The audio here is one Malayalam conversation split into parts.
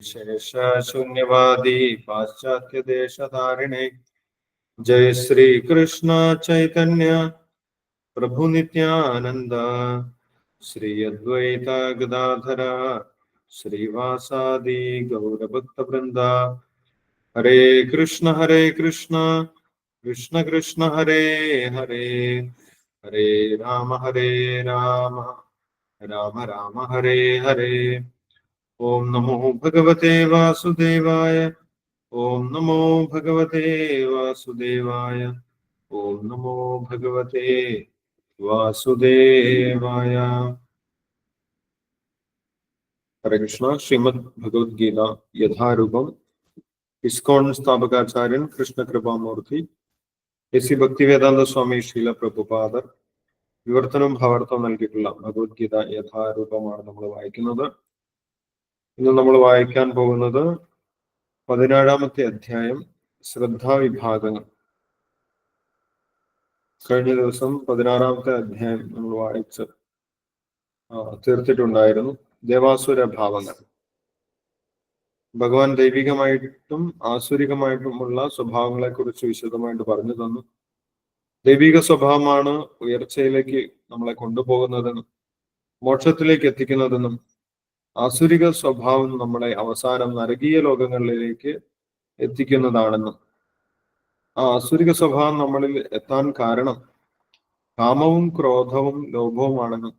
शून्यवादी पाश्चात्य देश धारिणे जय श्री कृष्ण चैतन्य प्रभु नित्यानंद श्री अद्वैत गदाधर श्रीवासादि गौर भक्त वृंदा हरे कृष्ण कृष्ण कृष्ण हरे हरे हरे राम राम राम हरे हरे। ओम नमो भगवते वासुदेवाय। ओम नमो भगवते वासुदेवाय। ओम नमो भगवते वासुदेवाय। हरे कृष्ण। श्रीमद् भगवद गीता यथारूपम इस्कॉन സ്ഥാപകാചാര്യൻ കൃഷ്ണ കൃപാമൂർത്തി എസ് ഭക്തിവേദാന്ത സ്വാമി ശീല പ്രഭുപാദർ വിവർത്തനവും ഭാവാർത്ഥവും നൽകിയിട്ടുള്ള ഭഗവത്ഗീത യഥാരൂപമാണ് നമ്മൾ വായിക്കുന്നത്. ഇന്ന് നമ്മൾ വായിക്കാൻ പോകുന്നത് 17ാമത്തെ അധ്യായം ശ്രദ്ധാവിഭാഗങ്ങൾ. കഴിഞ്ഞ ദിവസം 16ാമത്തെ അധ്യായം നമ്മൾ വായിച്ച് തീർത്തിട്ടുണ്ടായിരുന്നു. ദേവാസുര ഭാവങ്ങൾ. ഭഗവാൻ ദൈവികമായിട്ടും ആസുരികമായിട്ടുമുള്ള സ്വഭാവങ്ങളെ കുറിച്ച് വിശദമായിട്ട് പറഞ്ഞു തന്നു. ദൈവിക സ്വഭാവമാണ് ഉയർച്ചയിലേക്ക് നമ്മളെ കൊണ്ടുപോകുന്നതെന്നും മോക്ഷത്തിലേക്ക് എത്തിക്കുന്നതെന്നും ആസുരിക സ്വഭാവം നമ്മളെ അവസാനം നരകീയ ലോകങ്ങളിലേക്ക് എത്തിക്കുന്നതാണെന്നും ആ ആസുരിക സ്വഭാവം നമ്മളിൽ എത്താൻ കാരണം കാമവും ക്രോധവും ലോഭവുമാണെന്നും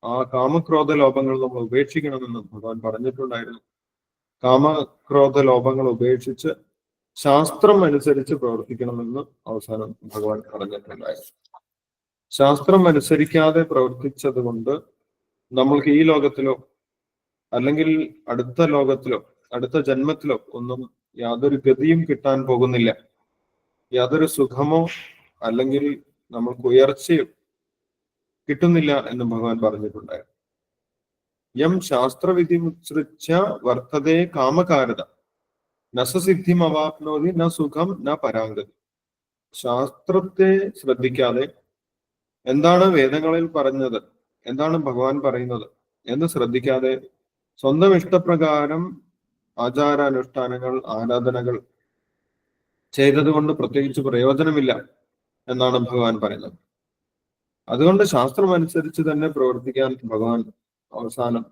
ആ കാമക്രോധ ലോഭങ്ങൾ നമ്മൾ ഉപേക്ഷിക്കണമെന്നും ഭഗവാൻ പറഞ്ഞിട്ടുണ്ടായിരുന്നു. കാമക്രോധ ലോഭങ്ങൾ ഉപേക്ഷിച്ച് ശാസ്ത്രം അനുസരിച്ച് പ്രവർത്തിക്കണമെന്ന് അവസാനം ഭഗവാൻ പറഞ്ഞിട്ടുണ്ടായിരുന്നു. ശാസ്ത്രം അനുസരിക്കാതെ പ്രവർത്തിച്ചത് കൊണ്ട് നമ്മൾക്ക് ഈ ലോകത്തിലോ അല്ലെങ്കിൽ അടുത്ത ലോകത്തിലോ അടുത്ത ജന്മത്തിലോ ഒന്നും യാതൊരു ഗതിയും കിട്ടാൻ പോകുന്നില്ല. യാതൊരു സുഖമോ അല്ലെങ്കിൽ നമ്മൾക്ക് ഉയർച്ചയോ കിട്ടുന്നില്ല എന്ന് ഭഗവാൻ പറഞ്ഞിട്ടുണ്ടായിരുന്നു. യം ശാസ്ത്രവിധി ഉത്സൃജ്യ വർത്തതേ കാമകാരത നസസിദ്ധിം അവാപ്നോതി ന സുഖം ന പരാഗതി. ശാസ്ത്രത്തെ ശ്രദ്ധിക്കാതെ എന്താണ് വേദങ്ങളിൽ പറഞ്ഞത്, എന്താണ് ഭഗവാൻ പറയുന്നത് എന്ന് ശ്രദ്ധിക്കാതെ സ്വന്തം ഇഷ്ടപ്രകാരം ആചാരാനുഷ്ഠാനങ്ങൾ ആരാധനകൾ ചെയ്തതുകൊണ്ട് പ്രത്യേകിച്ച് പ്രയോജനമില്ല എന്നാണ് ഭഗവാൻ പറയുന്നത്. അതുകൊണ്ട് ശാസ്ത്രം അനുസരിച്ച് തന്നെ പ്രവർത്തിക്കാൻ ഭഗവാൻ അവസാനം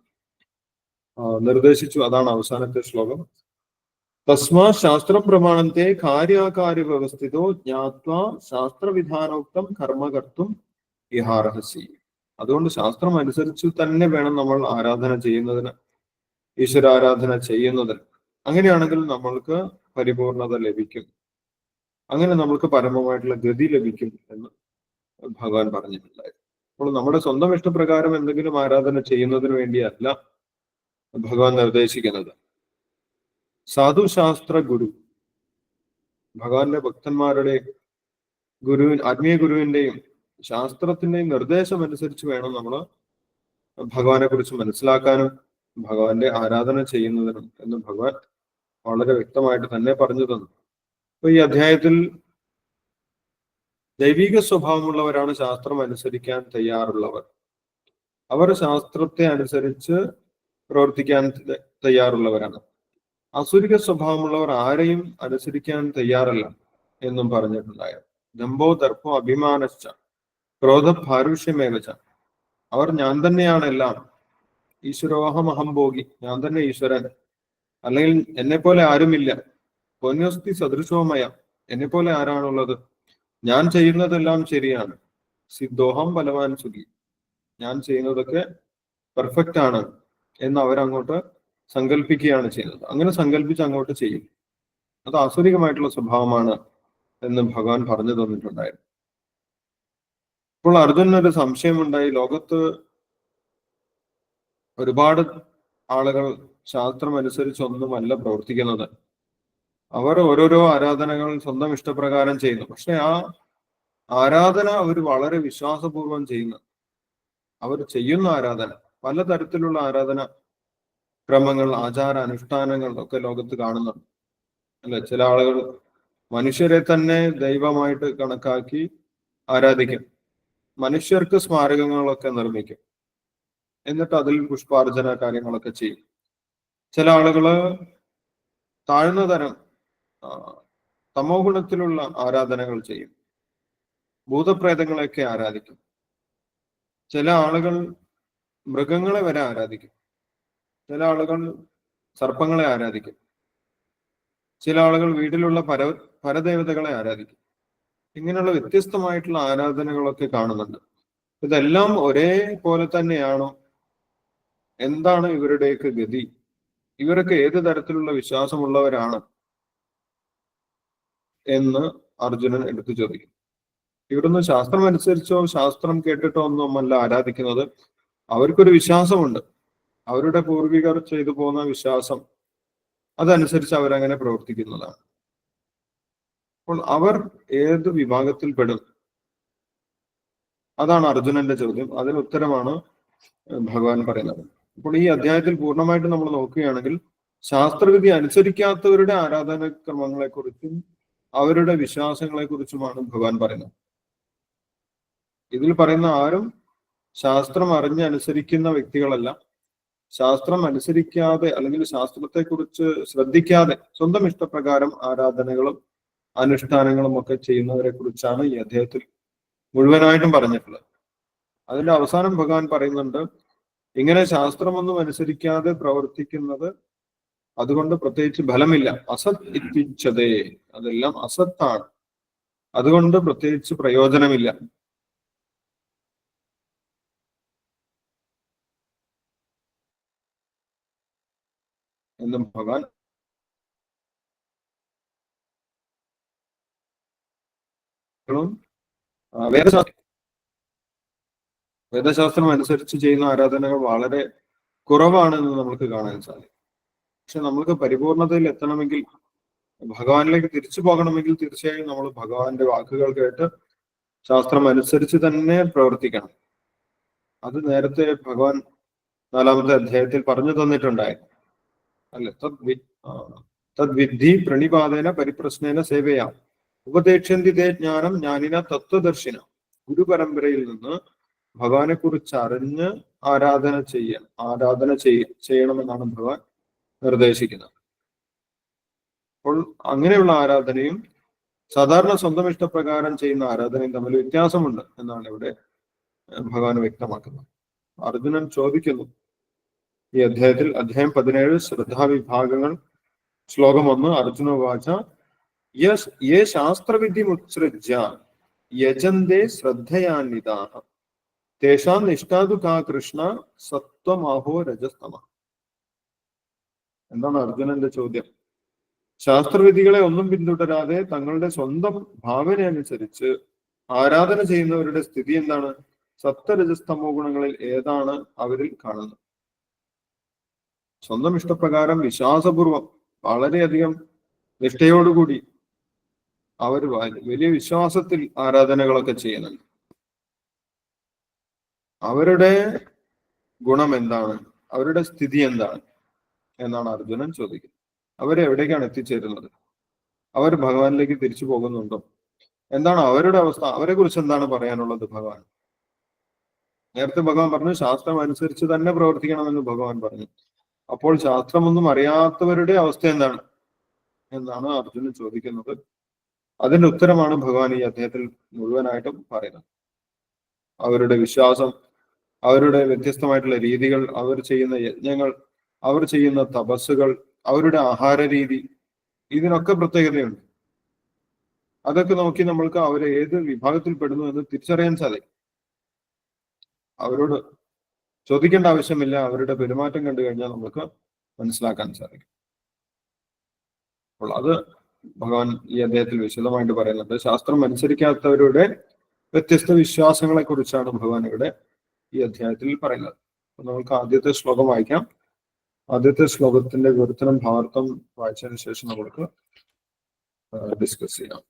നിർദ്ദേശിച്ചു. അതാണ് അവസാനത്തെ ശ്ലോകം. തസ്മാ ശാസ്ത്രം പ്രമാണത്തെ കാര്യാകാര്യ വ്യവസ്ഥിതോ ജ്ഞാത്വാ ശാസ്ത്രവിധാനോക്തം കർമ്മകർത്തും ഇഹാർഹസി. അതുകൊണ്ട് ശാസ്ത്രം അനുസരിച്ച് തന്നെ വേണം നമ്മൾ ആരാധന ചെയ്യുന്നതിന്, ഈശ്വരാരാധന ചെയ്യുന്നതിന്. അങ്ങനെയാണെങ്കിൽ നമ്മൾക്ക് പരിപൂർണത ലഭിക്കും, അങ്ങനെ നമ്മൾക്ക് പരമമായിട്ടുള്ള ഗതി ലഭിക്കും എന്ന് ഭഗവാൻ പറഞ്ഞിട്ടുണ്ടായിരുന്നു. അപ്പോൾ നമ്മുടെ സ്വന്തം ഇഷ്ടപ്രകാരം എന്തെങ്കിലും ആരാധന ചെയ്യുന്നതിന് വേണ്ടിയല്ല ഭഗവാൻ നിർദ്ദേശിക്കുന്നത്. സാധുശാസ്ത്ര ഗുരു, ഭഗവാന്റെ ഭക്തന്മാരുടെ ആത്മീയ ഗുരുവിന്റെയും ശാസ്ത്രത്തിന്റെയും നിർദ്ദേശം അനുസരിച്ച് വേണം നമ്മൾ ഭഗവാനെ കുറിച്ച് മനസ്സിലാക്കാനും ഭഗവാന്റെ ആരാധന ചെയ്യുന്നതിനും എന്ന് ഭഗവാൻ വളരെ വ്യക്തമായിട്ട് തന്നെ പറഞ്ഞു തന്നു. അപ്പൊ ഈ അധ്യായത്തിൽ ദൈവിക സ്വഭാവമുള്ളവരാണ് ശാസ്ത്രം അനുസരിക്കാൻ തയ്യാറുള്ളവർ. അവർ ശാസ്ത്രത്തെ അനുസരിച്ച് പ്രവർത്തിക്കാൻ തയ്യാറുള്ളവരാണ്. അസുരിക സ്വഭാവമുള്ളവർ ആരെയും അനുസരിക്കാൻ തയ്യാറല്ല എന്നും പറഞ്ഞിട്ടുണ്ടായിരുന്നു. ദമ്പോ ദർപ്പോ അഭിമാനശ്ച ക്രോധ ഭാരുഷ്യമേവച്ച. അവർ ഞാൻ തന്നെയാണ് എല്ലാം, ഈശ്വരോഹം അഹംഭോഗി, ഞാൻ തന്നെ ഈശ്വരൻ, അല്ലെങ്കിൽ എന്നെ പോലെ ആരുമില്ല, പൊന്യസ്തി സദൃശോമയ, എന്നെ പോലെ ആരാണുള്ളത്, ഞാൻ ചെയ്യുന്നതെല്ലാം ശരിയാണ്, സിദ്ധോഹം ബലവാൻ സുഖി, ഞാൻ ചെയ്യുന്നതൊക്കെ പെർഫെക്റ്റ് ആണ് എന്ന് അവരങ്ങോട്ട് സങ്കല്പിക്കുകയാണ് ചെയ്യുന്നത്. അങ്ങനെ സങ്കല്പിച്ച് അങ്ങോട്ട് ചെയ്യും. അത് ആസുരികമായിട്ടുള്ള സ്വഭാവമാണ് എന്ന് ഭഗവാൻ പറഞ്ഞു തന്നിട്ടുണ്ടായിരുന്നു. ഇപ്പോൾ അർജുനൊരു സംശയമുണ്ടായി. ലോകത്ത് ഒരുപാട് ആളുകൾ ശാസ്ത്രം അനുസരിച്ചൊന്നുമല്ല പ്രവർത്തിക്കുന്നത്. അവർ ഓരോരോ ആരാധനകൾ സ്വന്തം ഇഷ്ടപ്രകാരം ചെയ്യുന്നു. പക്ഷെ ആ ആരാധന അവർ വളരെ വിശ്വാസപൂർവം ചെയ്യുന്നു. അവർ ചെയ്യുന്ന ആരാധന, പലതരത്തിലുള്ള ആരാധന ക്രമങ്ങൾ, ആചാര അനുഷ്ഠാനങ്ങൾ ഒക്കെ ലോകത്ത് കാണുന്നുണ്ട് അല്ലെ. ചില ആളുകൾ മനുഷ്യരെ തന്നെ ദൈവമായിട്ട് കണക്കാക്കി ആരാധിക്കും. മനുഷ്യർക്ക് സ്മാരകങ്ങളൊക്കെ നിർമ്മിക്കും, എന്നിട്ട് അതിൽ പുഷ്പാർച്ചന കാര്യങ്ങളൊക്കെ ചെയ്യും. ചില ആളുകള് താഴ്ന്ന തരം തമോ ഗുണത്തിലുള്ള ആരാധനകൾ ചെയ്യും, ഭൂതപ്രേതങ്ങളെയൊക്കെ ആരാധിക്കും. ചില ആളുകൾ മൃഗങ്ങളെ വരെ ആരാധിക്കും. ചില ആളുകൾ സർപ്പങ്ങളെ ആരാധിക്കും. ചില ആളുകൾ വീട്ടിലുള്ള പരദേവതകളെ ആരാധിക്കും. ഇങ്ങനെയുള്ള വ്യത്യസ്തമായിട്ടുള്ള ആരാധനകളൊക്കെ കാണുന്നുണ്ട്. ഇതെല്ലാം ഒരേപോലെ തന്നെയാണോ? എന്താണ് ഇവരുടെയൊക്കെ ഗതി? ഇവരൊക്കെ ഏത് തരത്തിലുള്ള വിശ്വാസമുള്ളവരാണ് എന്ന് അർജുനൻ എടുത്തു ചോദിക്കും. ഇവരൊന്നും ശാസ്ത്രം അനുസരിച്ചോ ശാസ്ത്രം കേട്ടിട്ടോ ഒന്നുമല്ല ആരാധിക്കുന്നത്. അവർക്കൊരു വിശ്വാസമുണ്ട്. അവരുടെ പൂർവികർ ചെയ്തു പോകുന്ന വിശ്വാസം, അതനുസരിച്ച് അവരങ്ങനെ പ്രവർത്തിക്കുന്നതാണ്. അപ്പോൾ അവർ ഏത് വിഭാഗത്തിൽപ്പെടും? അതാണ് അർജുനന്റെ ചോദ്യം. അതിന് ഉത്തരമാണ് ഭഗവാൻ പറയുന്നത്. അപ്പോൾ ഈ അധ്യായത്തിൽ പൂർണ്ണമായിട്ട് നമ്മൾ നോക്കുകയാണെങ്കിൽ ശാസ്ത്രവിധി അനുസരിക്കാത്തവരുടെ ആരാധനാക്രമങ്ങളെ കുറിച്ചും അവരുടെ വിശ്വാസങ്ങളെ കുറിച്ചുമാണ് ഭഗവാൻ പറയുന്നത്. ഇതിൽ പറയുന്ന ആരും ശാസ്ത്രം അറിഞ്ഞ് അനുസരിക്കുന്ന വ്യക്തികളല്ല. ശാസ്ത്രം അനുസരിക്കാതെ അല്ലെങ്കിൽ ശാസ്ത്രത്തെ കുറിച്ച് ശ്രദ്ധിക്കാതെ സ്വന്തം ഇഷ്ടപ്രകാരം ആരാധനകളും അനുഷ്ഠാനങ്ങളും ഒക്കെ ചെയ്യുന്നവരെ കുറിച്ചാണ് ഈ അധ്യായത്തിൽ മുഴുവനായിട്ടും പറഞ്ഞിട്ടുള്ളത്. അതിന്റെ അവസാനം ഭഗവാൻ പറയുന്നുണ്ട്, ഇങ്ങനെ ശാസ്ത്രമൊന്നും അനുസരിക്കാതെ പ്രവർത്തിക്കുന്നത് അതുകൊണ്ട് പ്രത്യേകിച്ച് ഫലമില്ല. അസത് ഇത്തിച്ചതേ, അതെല്ലാം അസത്താണ്, അതുകൊണ്ട് പ്രത്യേകിച്ച് പ്രയോജനമില്ല എന്നും ഭഗവാൻ വേദശാസ്ത്രം അനുസരിച്ച് ചെയ്യുന്ന ആരാധനകൾ വളരെ കുറവാണെന്ന് നമുക്ക് കാണാൻ സാധിക്കും. പക്ഷെ നമുക്ക് പരിപൂർണതയിൽ എത്തണമെങ്കിൽ, ഭഗവാനിലേക്ക് തിരിച്ചു പോകണമെങ്കിൽ തീർച്ചയായും നമ്മൾ ഭഗവാന്റെ വാക്കുകൾ കേട്ട് ശാസ്ത്രം അനുസരിച്ച് തന്നെ പ്രവർത്തിക്കണം. അത് നേരത്തെ ഭഗവാൻ 4-ാമത്തെ അധ്യായത്തിൽ പറഞ്ഞു തന്നിട്ടുണ്ടായിരുന്നു അല്ലെ? തദ്വിദ്ധി പ്രണിപാതേന പരിപ്രശ്നേന സേവയാം ഉപദേക്ഷന്തി തേ ജ്ഞാനം ജ്ഞാനിന തത്വദർശിന. ഗുരുപരമ്പരയിൽ നിന്ന് ഭഗവാനെ കുറിച്ച് അറിഞ്ഞ് ആരാധന ചെയ്യണമെന്നാണ് ഭഗവാൻ നിർദ്ദേശിക്കുന്നത്. അപ്പോൾ അങ്ങനെയുള്ള ആരാധനയും സാധാരണ സ്വന്തം ഇഷ്ടപ്രകാരം ചെയ്യുന്ന ആരാധനയും തമ്മിൽ വ്യത്യാസമുണ്ട് എന്നാണ് ഇവിടെ ഭഗവാൻ വ്യക്തമാക്കുന്നത്. അർജുനൻ ചോദിക്കുന്നു ഈ അധ്യായത്തിൽ, അധ്യായം 17 ശ്രദ്ധാവിഭാഗങ്ങൾ, ശ്ലോകം 1. അർജുന വാച യേ ശാസ്ത്രവിധിമുത്സൃജ്യ യജന്തേ ശ്രദ്ധയാന്വിതാഃ തേഷാം നിഷ്ഠാതു കാ കൃഷ്ണ സത്വമാഹോ രജസ്തമ. എന്താണ് അർജുനന്റെ ചോദ്യം? ശാസ്ത്രവിധികളെ ഒന്നും പിന്തുടരാതെ തങ്ങളുടെ സ്വന്തം ഭാവന അനുസരിച്ച് ആരാധന ചെയ്യുന്നവരുടെ സ്ഥിതി എന്താണ്? സത്വരജസ്തമോ ഗുണങ്ങളിൽ ഏതാണ് അവരിൽ കാണുന്നത്? സ്വന്തം ഇഷ്ടപ്രകാരം വിശ്വാസപൂർവം വളരെയധികം നിഷ്ഠയോടുകൂടി അവർ വലിയ വിശ്വാസത്തിൽ ആരാധനകളൊക്കെ ചെയ്യുന്നുണ്ട്. അവരുടെ ഗുണം എന്താണ്? അവരുടെ സ്ഥിതി എന്താണ് എന്നാണ് അർജുനൻ ചോദിക്കുന്നത്. അവരെവിടേക്കാണ് എത്തിച്ചേരുന്നത്? അവർ ഭഗവാനിലേക്ക് തിരിച്ചു പോകുന്നുണ്ടോ? എന്താണ് അവരുടെ അവസ്ഥ? അവരെ കുറിച്ച് എന്താണ് പറയാനുള്ളത് ഭഗവാൻ? നേരത്തെ ഭഗവാൻ പറഞ്ഞു ശാസ്ത്രം അനുസരിച്ച് തന്നെ പ്രവർത്തിക്കണമെന്ന് ഭഗവാൻ പറഞ്ഞു. അപ്പോൾ ശാസ്ത്രമൊന്നും അറിയാത്തവരുടെ അവസ്ഥ എന്താണ് എന്നാണ് അർജുനൻ ചോദിക്കുന്നത്. അതിന്റെ ഉത്തരമാണ് ഭഗവാൻ ഈ അധ്യായത്തിൽ മുഴുവനായിട്ടും പറയുന്നത്. അവരുടെ വിശ്വാസം, അവരുടെ വ്യത്യസ്തമായിട്ടുള്ള രീതികൾ, അവർ ചെയ്യുന്ന യജ്ഞങ്ങൾ, അവർ ചെയ്യുന്ന തപസ്സുകൾ, അവരുടെ ആഹാര രീതി, ഇതിനൊക്കെ പ്രത്യേകതയുണ്ട്. അതൊക്കെ നോക്കി നമ്മൾക്ക് അവരെ ഏത് വിഭാഗത്തിൽ പെടുന്നു എന്ന് തിരിച്ചറിയാൻ സാധിക്കും. അവരോട് ചോദിക്കേണ്ട ആവശ്യമില്ല, അവരുടെ പെരുമാറ്റം കണ്ടു കഴിഞ്ഞാൽ നമുക്ക് മനസ്സിലാക്കാൻ സാധിക്കും. അപ്പോൾ അത് ഭഗവാൻ ഈ അദ്ദേഹത്തിൽ വിശദമായിട്ട് പറയുന്നുണ്ട്. ശാസ്ത്രം അനുസരിക്കാത്തവരുടെ വ്യത്യസ്ത വിശ്വാസങ്ങളെ കുറിച്ചാണ് ഭഗവാൻ ഇവിടെ ഈ അധ്യായത്തിൽ പറയുന്നത്. അപ്പൊ നമുക്ക് ആദ്യത്തെ ശ്ലോകം വായിക്കാം. ആദ്യത്തെ ശ്ലോകത്തിന്റെ വിവർത്തനം ഭാവാർത്ഥം വായിച്ചതിന് ശേഷം നമുക്ക് ഡിസ്കസ് ചെയ്യാം.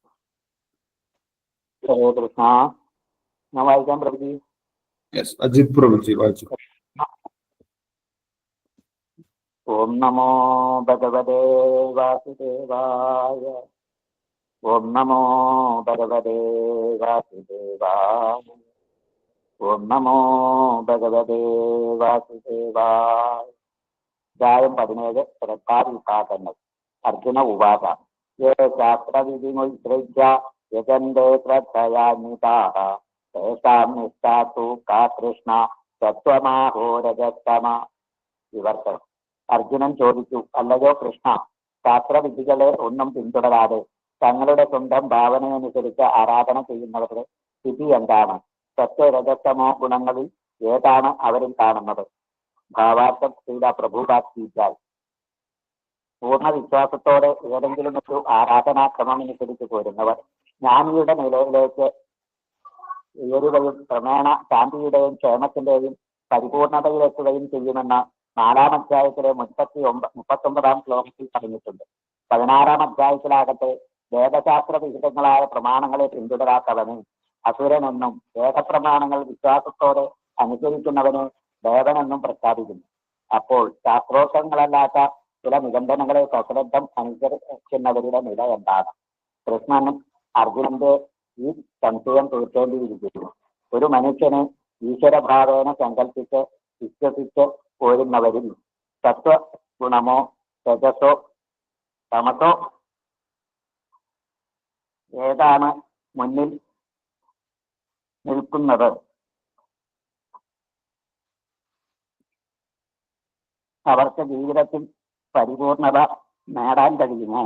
വായിക്കാം പ്രഭുജി. യെസ്, അജിത് പ്രഭുജി വായിച്ചു. ഓം നമോ ഭഗവതേ വാസുദേവായ. ഓം നമോ ഭഗവതേ വാസുദേവായ. ഓം നമോ ഭഗവതേ വാസുദേവായ. അധ്യായം 17 ശ്രദ്ധാവിഭാഗങ്ങൾ. അർജുന ഉവാച യേ ശാസ്ത്രവിധിമുത്സൃജ്യ യജന്തേ ശ്രദ്ധയാന്വിതാഃ തേഷാം നിഷ്ഠാതു കാ കൃഷ്ണ തത്വമാഹോരജസ്തമ. വിവർത്തനം. അർജുനൻ ചോദിച്ചു, അല്ലയോ കൃഷ്ണ, ശാസ്ത്രവിധികളെ ഒന്നും പിന്തുടരാതെ തങ്ങളുടെ സ്വന്തം ഭാവനയനുസരിച്ച് ആരാധന ചെയ്യുന്നവരുടെ സ്ഥിതി എന്താണ്? സത്വരജസ്തമോ ഗുണങ്ങളിൽ ഏതാണ് അവരിൽ കാണുന്നത്? ഭാവാർത്ഥം ശ്രീല പ്രഭുപാൽ. പൂർണ്ണ വിശ്വാസത്തോടെ ഏതെങ്കിലും ഒരു ആരാധനാക്രമം അനുസരിച്ച് പോരുന്നവർ ജ്ഞാനിയുടെ നിലയിലേക്ക് ഉയരുകയും ക്രമേണ ശാന്തിയുടെയും ക്ഷേമത്തിന്റെയും പരിപൂർണതയിലെത്തുകയും ചെയ്യുമെന്ന് 4-ാം അധ്യായത്തിലെ 39-ാം ശ്ലോകത്തിൽ പറഞ്ഞിട്ടുണ്ട്. 16-ാം അധ്യായത്തിലാകട്ടെ വേദശാസ്ത്ര വിഹിതങ്ങളായ പ്രമാണങ്ങളെ പിന്തുടരാത്തവനെ അസുരനെന്നും വേദപ്രമാണങ്ങൾ വിശ്വാസത്തോടെ അനുസരിക്കുന്നവനെ ദേവനെന്നും പ്രഖ്യാപിക്കുന്നു. അപ്പോൾ ശാസ്ത്രോക്തങ്ങളല്ലാത്ത ചില നിബന്ധനകളെ സശ്രദ്ധം അനുസരിക്കുന്നവരുടെ നില എന്താണ്? കൃഷ്ണനും അർജുനന്റെ ഈ സംശയം തീർക്കേണ്ടിയിരിക്കുന്നു. ഒരു മനുഷ്യനെ ഈശ്വരഭാവേന സങ്കല്പിച്ച് വിശ്വസിച്ച് പോരുന്നവരിൽ സത്വഗുണമോ രജസോ തമസോ ഏതാണ് മുന്നിൽ നിൽക്കുന്നത്? അവർക്ക് ജീവിതത്തിൽ പരിപൂർണത നേടാൻ കഴിയുമോ?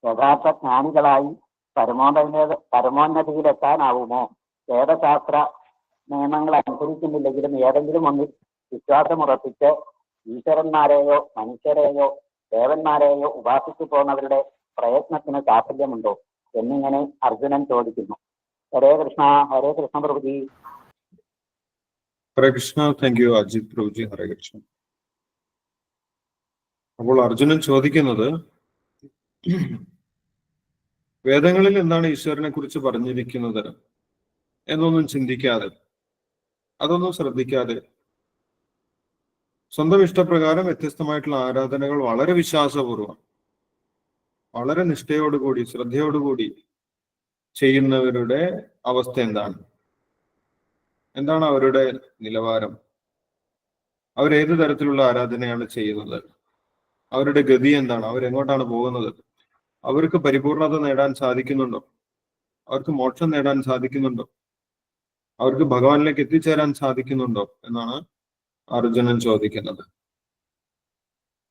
യഥാർത്ഥ ജ്ഞാനികളായി പരമോന്നതിയിലെത്താനാവുമോ? വേദശാസ്ത്ര നിയമങ്ങൾ അനുസരിക്കുന്നില്ലെങ്കിലും ഏതെങ്കിലും ഒന്നിൽ വിശ്വാസമുറപ്പിച്ച് ഈശ്വരന്മാരെയോ മനുഷ്യരെയോ ദേവന്മാരെയോ ഉപാസിച്ചു പോകുന്നവരുടെ പ്രയത്നത്തിന് സാഫല്യമുണ്ടോ എന്നിങ്ങനെ അർജുനൻ ചോദിക്കുന്നു. ഹരേ കൃഷ്ണ പ്രഭുജി. ഹരേ കൃഷ്ണ. Thank U Ajith പ്രഭുജി. ഹരേ കൃഷ്ണ. അപ്പോൾ അർജുനൻ ചോദിക്കുന്നത്, വേദങ്ങളിൽ എന്താണ് ഈശ്വരനെ കുറിച്ച് പറഞ്ഞിരിക്കുന്നത് എന്നൊന്നും ചിന്തിക്കാതെ, അതൊന്നും ശ്രദ്ധിക്കാതെ സ്വന്തം ഇഷ്ടപ്രകാരം വ്യത്യസ്തമായിട്ടുള്ള ആരാധനകൾ വളരെ വിശ്വാസപൂർവ്വം, വളരെ നിഷ്ഠയോടുകൂടി, ശ്രദ്ധയോടുകൂടി ചെയ്യുന്നവരുടെ അവസ്ഥ എന്താണ്? എന്താണ് അവരുടെ നിലവാരം? അവരേത് തരത്തിലുള്ള ആരാധനയാണ് ചെയ്യുന്നത്? അവരുടെ ഗതി എന്താണ്? അവരെങ്ങോട്ടാണ് പോകുന്നത്? അവർക്ക് പരിപൂർണത നേടാൻ സാധിക്കുന്നുണ്ടോ? അവർക്ക് മോക്ഷം നേടാൻ സാധിക്കുന്നുണ്ടോ? അവർക്ക് ഭഗവാനിലേക്ക് എത്തിച്ചേരാൻ സാധിക്കുന്നുണ്ടോ എന്നാണ് അർജുനൻ ചോദിക്കുന്നത്.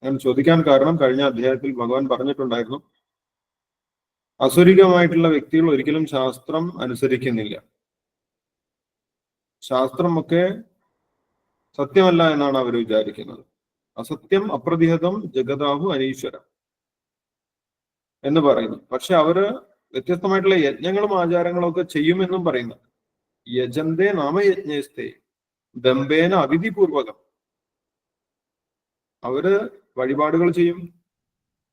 ഞാൻ ചോദിക്കാൻ കാരണം, കഴിഞ്ഞ അധ്യായത്തിൽ ഭഗവാൻ പറഞ്ഞിട്ടുണ്ടായിരുന്നു, അസുരികമായിട്ടുള്ള വ്യക്തികൾ ഒരിക്കലും ശാസ്ത്രം അനുസരിക്കുന്നില്ല. ശാസ്ത്രമൊക്കെ സത്യമല്ല എന്നാണ് അവർ വിചാരിക്കുന്നത്. അസത്യം അപ്രതിഹതം ജഗതാഹു അനീശ്വരം എന്ന് പറയുന്നു. പക്ഷെ അവര് വ്യത്യസ്തമായിട്ടുള്ള യജ്ഞങ്ങളും ആചാരങ്ങളും ഒക്കെ ചെയ്യുമെന്നും പറയുന്നു. യജന്തേ നാമയജ്ഞേസ്തേ ദമ്പേന അവിധിപൂർവകം. അവര് വഴിപാടുകൾ ചെയ്യും,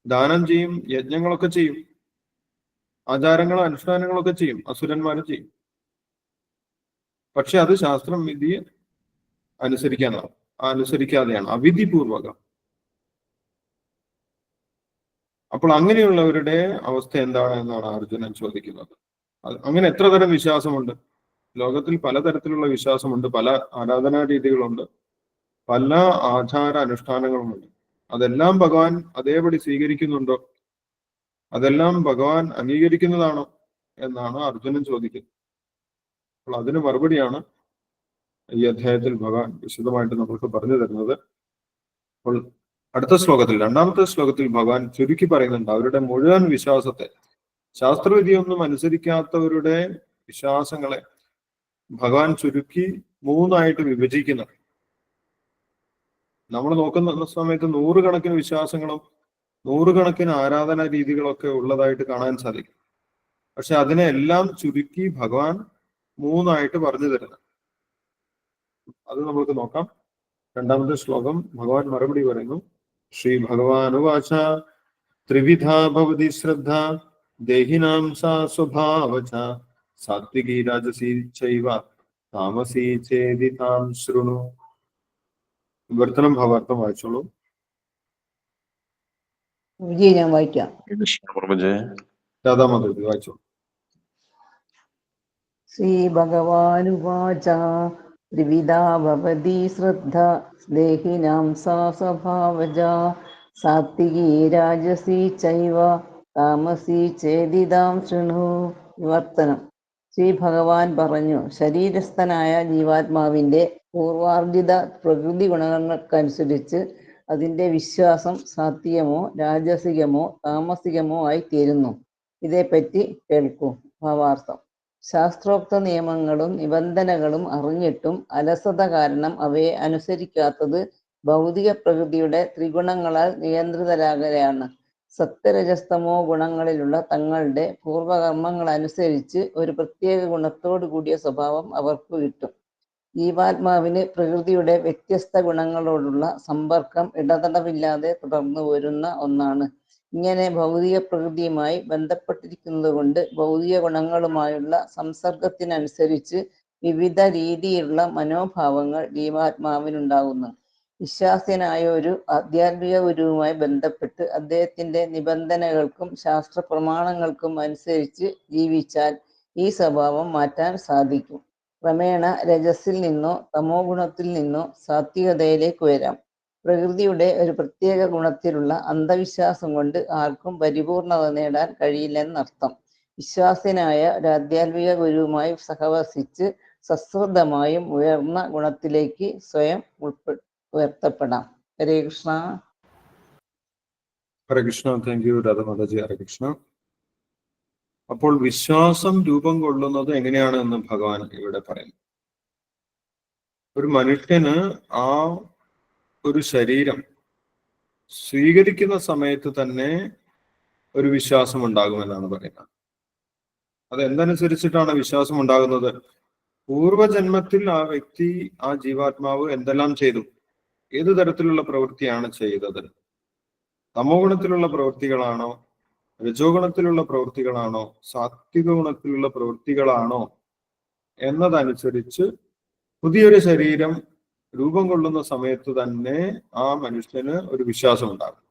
ദാനം ചെയ്യും, യജ്ഞങ്ങളൊക്കെ ചെയ്യും, ആചാരങ്ങളും അനുഷ്ഠാനങ്ങളൊക്കെ ചെയ്യും, അസുരന്മാരും ചെയ്യും. പക്ഷെ അത് ശാസ്ത്രം വിധിയെ അനുസരിക്കാതെയാണ്, അവിധിപൂർവകം. അപ്പോൾ അങ്ങനെയുള്ളവരുടെ അവസ്ഥ എന്താണ് എന്നാണ് അർജുനൻ ചോദിക്കുന്നത്. അങ്ങനെ എത്ര തരം വിശ്വാസമുണ്ട്? ലോകത്തിൽ പലതരത്തിലുള്ള വിശ്വാസമുണ്ട്, പല ആരാധനാ രീതികളുണ്ട്, പല ആചാര അനുഷ്ഠാനങ്ങളുമുണ്ട്. അതെല്ലാം ഭഗവാൻ അതേപടി സ്വീകരിക്കുന്നുണ്ടോ? അതെല്ലാം ഭഗവാൻ അംഗീകരിക്കുന്നതാണോ എന്നാണ് അർജുനൻ ചോദിക്കുന്നത്. അപ്പോൾ അതിന് മറുപടിയാണ് ഈ അധ്യായത്തിൽ ഭഗവാൻ വിശദമായിട്ട് നമുക്ക് പറഞ്ഞു തരുന്നത്. അപ്പോൾ അടുത്ത ശ്ലോകത്തിൽ, 2-ാമത്തെ ശ്ലോകത്തിൽ ഭഗവാൻ ചുരുക്കി പറയുന്നുണ്ട് അവരുടെ മുഴുവൻ വിശ്വാസത്തെ, ശാസ്ത്രവിധിയൊന്നും അനുസരിക്കാത്തവരുടെ വിശ്വാസങ്ങളെ ഭഗവാൻ ചുരുക്കി 3 വിഭജിക്കുന്നു. നമ്മൾ നോക്കുന്ന സമയത്ത് 100 കണക്കിന് വിശ്വാസങ്ങളും 100 കണക്കിന് ആരാധനാ രീതികളൊക്കെ ഉള്ളതായിട്ട് കാണാൻ സാധിക്കും. പക്ഷെ അതിനെ എല്ലാം ചുരുക്കി ഭഗവാൻ 3 പറഞ്ഞു തരുന്നത്. അത് നമുക്ക് നോക്കാം. 2-ാമത്തെ ശ്ലോകം ഭഗവാൻ മറുപടി പറയുന്നു. ശ്രീ ഭഗവാൻ ഉവാച ത്രിവിധാ ഭവതി ശ്രദ്ധ ദേഹിനാം സാ സ്വഭാവച സാത്വികി രാജസി ചൈവ താമസി ചേതി താം ശൃണു. വിവർത്തനം ഭാവാർത്ഥം വായിച്ചോളൂ. ഞാൻ വായിക്കാം. രാധാമാധവി വായിച്ചോളൂ. ശ്രീ ഭഗവാനുവാച ത്രിവിധാ ഭവതി ശ്രദ്ധ ദേഹിനാം സാ സ്വഭാവജാ സാത്വികീ രാജസി ചൈവ താമസി ചേദിതാം ശൃണു. വിവർത്തനം. ശ്രീ ഭഗവാൻ പറഞ്ഞു, ശരീരസ്ഥനായ ജീവാത്മാവിൻ്റെ പൂർവാർജിത പ്രകൃതി ഗുണങ്ങൾക്കനുസരിച്ച് അതിൻ്റെ വിശ്വാസം സാത്വികമോ രാജസികമോ താമസികമോ ആയിത്തീരുന്നു. ഇതേപ്പറ്റി കേൾക്കൂ. ഭാവാർത്ഥം. ശാസ്ത്രോക്ത നിയമങ്ങളും നിബന്ധനകളും അറിഞ്ഞിട്ടും അലസത കാരണം അവയെ അനുസരിക്കാത്തത് ഭൗതിക പ്രകൃതിയുടെ ത്രിഗുണങ്ങളാൽ നിയന്ത്രിതരാകയാണ്. സത്വരജസ്തമോ ഗുണങ്ങളിലുള്ള തങ്ങളുടെ പൂർവകർമ്മങ്ങളനുസരിച്ച് ഒരു പ്രത്യേക ഗുണത്തോടു കൂടിയ സ്വഭാവം അവർക്ക് കിട്ടും. ജീവാത്മാവിന് പ്രകൃതിയുടെ വ്യത്യസ്ത ഗുണങ്ങളോടുള്ള സമ്പർക്കം ഇടതടവില്ലാതെ തുടർന്നു വരുന്ന ഒന്നാണ്. ഇങ്ങനെ ഭൗതിക പ്രകൃതിയുമായി ബന്ധപ്പെട്ടിരിക്കുന്നതുകൊണ്ട് ഭൗതിക ഗുണങ്ങളുമായുള്ള സംസർഗത്തിനനുസരിച്ച് വിവിധ രീതിയിലുള്ള മനോഭാവങ്ങൾ ജീവാത്മാവിനുണ്ടാകുന്നു. വിശ്വാസ്യനായ ഒരു ആധ്യാത്മിക ഗുരുവുമായി ബന്ധപ്പെട്ട് അദ്ദേഹത്തിൻ്റെ നിബന്ധനകൾക്കും ശാസ്ത്ര പ്രമാണങ്ങൾക്കും അനുസരിച്ച് ജീവിച്ചാൽ ഈ സ്വഭാവം മാറ്റാൻ സാധിക്കും. ക്രമേണ രജസിൽ നിന്നോ തമോ ഗുണത്തിൽ നിന്നോ സാത്വികതയിലേക്ക് വരാം. പ്രകൃതിയുടെ ഒരു പ്രത്യേക ഗുണത്തിലുള്ള അന്ധവിശ്വാസം കൊണ്ട് ആർക്കും പരിപൂർണത നേടാൻ കഴിയില്ലെന്നർത്ഥം. വിശ്വാസ്യനായ ഒരു ആധ്യാത്മിക ഗുരുവുമായി സഹവസിച്ച് സശ്രദ്ധമായും ഉയർന്ന ഗുണത്തിലേക്ക് സ്വയം ഉയർത്തപ്പെടാം. ഹരേ കൃഷ്ണ. ഹരേ കൃഷ്ണ. Thank you Radhamataji. ഹരേ കൃഷ്ണ. അപ്പോൾ വിശ്വാസം രൂപം കൊള്ളുന്നത് എങ്ങനെയാണ് എന്ന് ഭഗവാൻ ഇവിടെ പറയുന്നു. ഒരു മനുഷ്യന് ആ ഒരു ശരീരം സ്വീകരിക്കുന്ന സമയത്ത് തന്നെ ഒരു വിശ്വാസം ഉണ്ടാകുമെന്നാണ് പറയുന്നത്. അതെന്തനുസരിച്ചിട്ടാണ് വിശ്വാസം ഉണ്ടാകുന്നത്? പൂർവജന്മത്തിൽ ആ വ്യക്തി, ആ ജീവാത്മാവ് എന്തെല്ലാം ചെയ്തു, ഏതു തരത്തിലുള്ള പ്രവൃത്തിയാണ് ചെയ്തത്, തമോ ഗുണത്തിലുള്ള പ്രവൃത്തികളാണോ, രജോ ഗുണത്തിലുള്ള പ്രവൃത്തികളാണോ, സാത്വിക ഗുണത്തിലുള്ള പ്രവൃത്തികളാണോ എന്നതനുസരിച്ച് പുതിയൊരു ശരീരം രൂപം കൊള്ളുന്ന സമയത്ത് തന്നെ ആ മനുഷ്യന് ഒരു വിശ്വാസം ഉണ്ടാകും.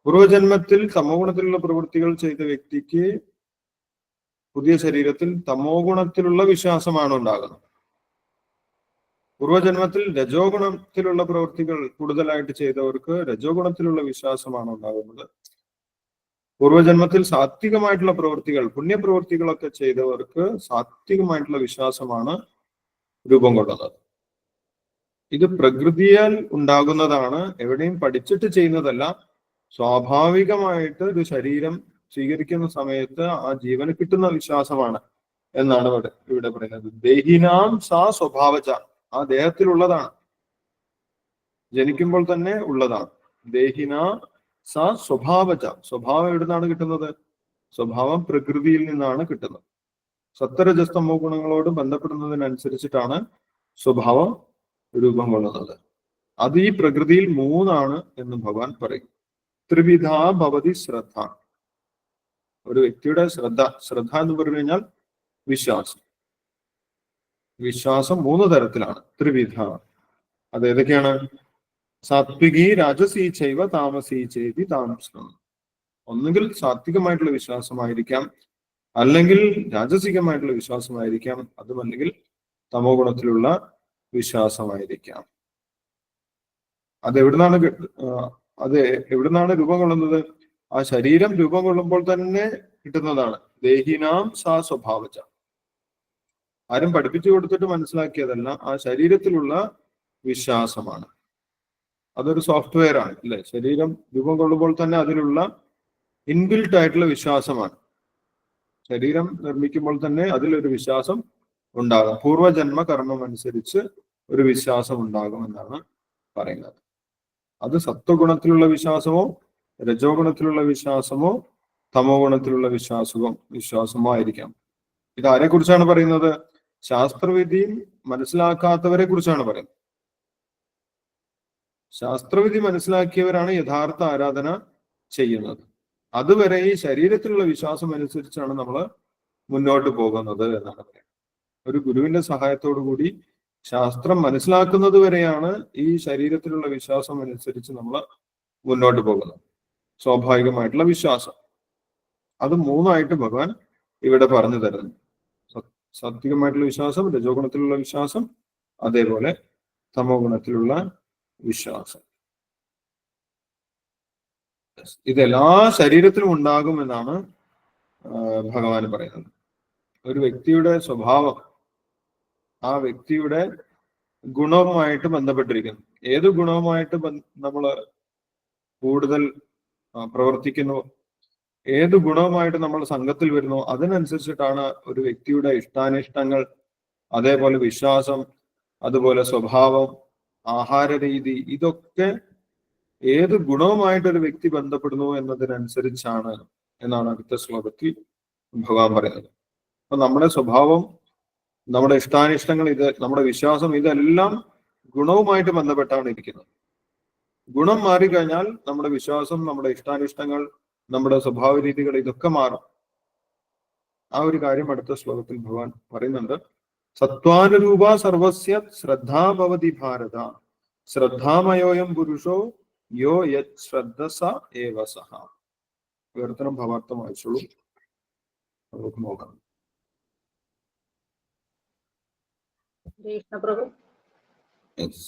പൂർവജന്മത്തിൽ തമോ ഗുണത്തിലുള്ള പ്രവൃത്തികൾ ചെയ്ത വ്യക്തിക്ക് പുതിയ ശരീരത്തിൽ തമോ ഗുണത്തിലുള്ള വിശ്വാസമാണ് ഉണ്ടാകുന്നത്. പൂർവജന്മത്തിൽ രജോ ഗുണത്തിലുള്ള പ്രവൃത്തികൾ കൂടുതലായിട്ട് ചെയ്തവർക്ക് രജോ ഗുണത്തിലുള്ള വിശ്വാസമാണ് ഉണ്ടാകുന്നത്. പൂർവജന്മത്തിൽ സാത്വികമായിട്ടുള്ള പ്രവൃത്തികൾ, പുണ്യപ്രവൃത്തികളൊക്കെ ചെയ്തവർക്ക് സാത്വികമായിട്ടുള്ള വിശ്വാസമാണ് രൂപം കൊള്ളുന്നത്. ഇത് പ്രകൃതിയാൽ ഉണ്ടാകുന്നതാണ്, എവിടെയും പഠിച്ചിട്ട് ചെയ്യുന്നതല്ല. സ്വാഭാവികമായിട്ട് ഒരു ശരീരം സ്വീകരിക്കുന്ന സമയത്ത് ആ ജീവന് കിട്ടുന്ന വിശ്വാസമാണ് എന്നാണ് ഇവിടെ പറയുന്നത്. ദേഹിനാം സാ സ്വഭാവജ, ആ ദേഹത്തിലുള്ളതാണ്, ജനിക്കുമ്പോൾ തന്നെ ഉള്ളതാണ്. ദേഹിന സാ സ്വഭാവജ, സ്വഭാവം എവിടുന്നാണ് കിട്ടുന്നത്? സ്വഭാവം പ്രകൃതിയിൽ നിന്നാണ് കിട്ടുന്നത്. സത്വരജസ്തമോ ഗുണങ്ങളോട് ബന്ധപ്പെടുന്നതിനനുസരിച്ചിട്ടാണ് സ്വഭാവം രൂപം കൊള്ളുന്നത്. അത് ഈ പ്രകൃതിയിൽ മൂന്നാണ് എന്ന് ഭഗവാൻ പറയും. ത്രിവിധാ ഭവതി ശ്രദ്ധ. ഒരു വ്യക്തിയുടെ ശ്രദ്ധ എന്ന് പറഞ്ഞു കഴിഞ്ഞാൽ വിശ്വാസം. വിശ്വാസം മൂന്ന് തരത്തിലാണ്. ത്രിവിധ. അത് ഏതൊക്കെയാണ്? സാത്വികി രാജസീ ചൈവ താമസീ ചേതി താമസം. ഒന്നുകിൽ സാത്വികമായിട്ടുള്ള വിശ്വാസമായിരിക്കാം, അല്ലെങ്കിൽ രാജസികമായിട്ടുള്ള വിശ്വാസമായിരിക്കാം, അതുമല്ലെങ്കിൽ തമോ ഗുണത്തിലുള്ള വിശ്വാസമായിരിക്കാം. അത് എവിടുന്നാണ് രൂപം കൊള്ളുന്നത്? ആ ശരീരം രൂപം കൊള്ളുമ്പോൾ തന്നെ കിട്ടുന്നതാണ്. ദേഹിനാം സാ സ്വഭാവജ. ആരും പഠിപ്പിച്ചു കൊടുത്തിട്ട് മനസ്സിലാക്കിയതല്ല, ആ ശരീരത്തിലുള്ള വിശ്വാസമാണ്. അതൊരു സോഫ്റ്റ്വെയർ ആണ്, അല്ലെ? ശരീരം രൂപം കൊള്ളുമ്പോൾ തന്നെ അതിലുള്ള ഇൻബിൽട്ട് ആയിട്ടുള്ള വിശ്വാസമാണ്. ശരീരം നിർമ്മിക്കുമ്പോൾ തന്നെ അതിലൊരു വിശ്വാസം ഉണ്ടാകും. പൂർവജന്മ കർമ്മം അനുസരിച്ച് ഒരു വിശ്വാസം ഉണ്ടാകും എന്നാണ് പറയുന്നത്. അത് സത്വഗുണത്തിലുള്ള വിശ്വാസമോ രജോ ഗുണത്തിലുള്ള വിശ്വാസമോ തമോ ഗുണത്തിലുള്ള വിശ്വാസമോ ആയിരിക്കാം. ഇത് ആരെ കുറിച്ചാണ് പറയുന്നത്? ശാസ്ത്രവിധി മനസ്സിലാക്കാത്തവരെ കുറിച്ചാണ് പറയുന്നത്. ശാസ്ത്രവിധി മനസ്സിലാക്കിയവരാണ് യഥാർത്ഥ ആരാധന ചെയ്യുന്നത്. അതുവരെ ഈ ശരീരത്തിലുള്ള വിശ്വാസം അനുസരിച്ചാണ് നമ്മൾ മുന്നോട്ട് പോകുന്നത് എന്നാണ് പറയുന്നത്. ഒരു ഗുരുവിന്റെ സഹായത്തോടു കൂടി ശാസ്ത്രം മനസ്സിലാക്കുന്നത് വരെയാണ് ഈ ശരീരത്തിലുള്ള വിശ്വാസം അനുസരിച്ച് നമ്മൾ മുന്നോട്ട് പോകുന്നത്. സ്വാഭാവികമായിട്ടുള്ള വിശ്വാസം, അത് മൂന്നായിട്ട് ഭഗവാൻ ഇവിടെ പറഞ്ഞു തരുന്നു. സാത്വികമായിട്ടുള്ള വിശ്വാസം, രജോ ഗുണത്തിലുള്ള വിശ്വാസം, അതേപോലെ തമോ ഗുണത്തിലുള്ള വിശ്വാസം. ഇതെല്ലാ ശരീരത്തിലും ഉണ്ടാകും എന്നാണ് ഭഗവാൻ പറയുന്നത്. ഒരു വ്യക്തിയുടെ സ്വഭാവം ആ വ്യക്തിയുടെ ഗുണവുമായിട്ട് ബന്ധപ്പെട്ടിരിക്കുന്നു. ഏത് ഗുണവുമായിട്ട് നമ്മൾ കൂടുതൽ പ്രവർത്തിക്കുന്നു, ഏത് ഗുണവുമായിട്ട് നമ്മൾ സംഘത്തിൽ വരുന്നു, അതിനനുസരിച്ചിട്ടാണ് ഒരു വ്യക്തിയുടെ ഇഷ്ടാനിഷ്ടങ്ങൾ, അതേപോലെ വിശ്വാസം, അതുപോലെ സ്വഭാവം, ആഹാര രീതി, ഇതൊക്കെ ഏത് ഗുണവുമായിട്ട് ഒരു വ്യക്തി ബന്ധപ്പെടുന്നു എന്നതിനനുസരിച്ചാണ് എന്നാണ് അടുത്ത ശ്ലോകത്തിൽ ഭഗവാൻ പറയുന്നത്. അപ്പൊ നമ്മുടെ സ്വഭാവം, നമ്മുടെ ഇഷ്ടാനിഷ്ടങ്ങൾ, നമ്മുടെ വിശ്വാസം, ഇതെല്ലാം ഗുണവുമായിട്ട് ബന്ധപ്പെട്ടാണ് ഇരിക്കുന്നത്. ഗുണം മാറിക്കഴിഞ്ഞാൽ നമ്മുടെ വിശ്വാസം, നമ്മുടെ ഇഷ്ടാനിഷ്ടങ്ങൾ, നമ്മുടെ സ്വഭാവ രീതികൾ, ഇതൊക്കെ മാറും. ആ ഒരു കാര്യം അടുത്ത ശ്ലോകത്തിൽ ഭഗവാൻ പറയുന്നുണ്ട്. സത്വാനുരൂപ സർവസ്യ ശ്രദ്ധാ ഭവതി ഭാരത, ശ്രദ്ധാമയോയം പുരുഷോ യോ യത് ശ്രദ്ധസ ഏവ സഹ. വിവർത്തനം ഭാവാർത്ഥം വായിച്ചോളൂ, നമുക്ക് നോക്കാം.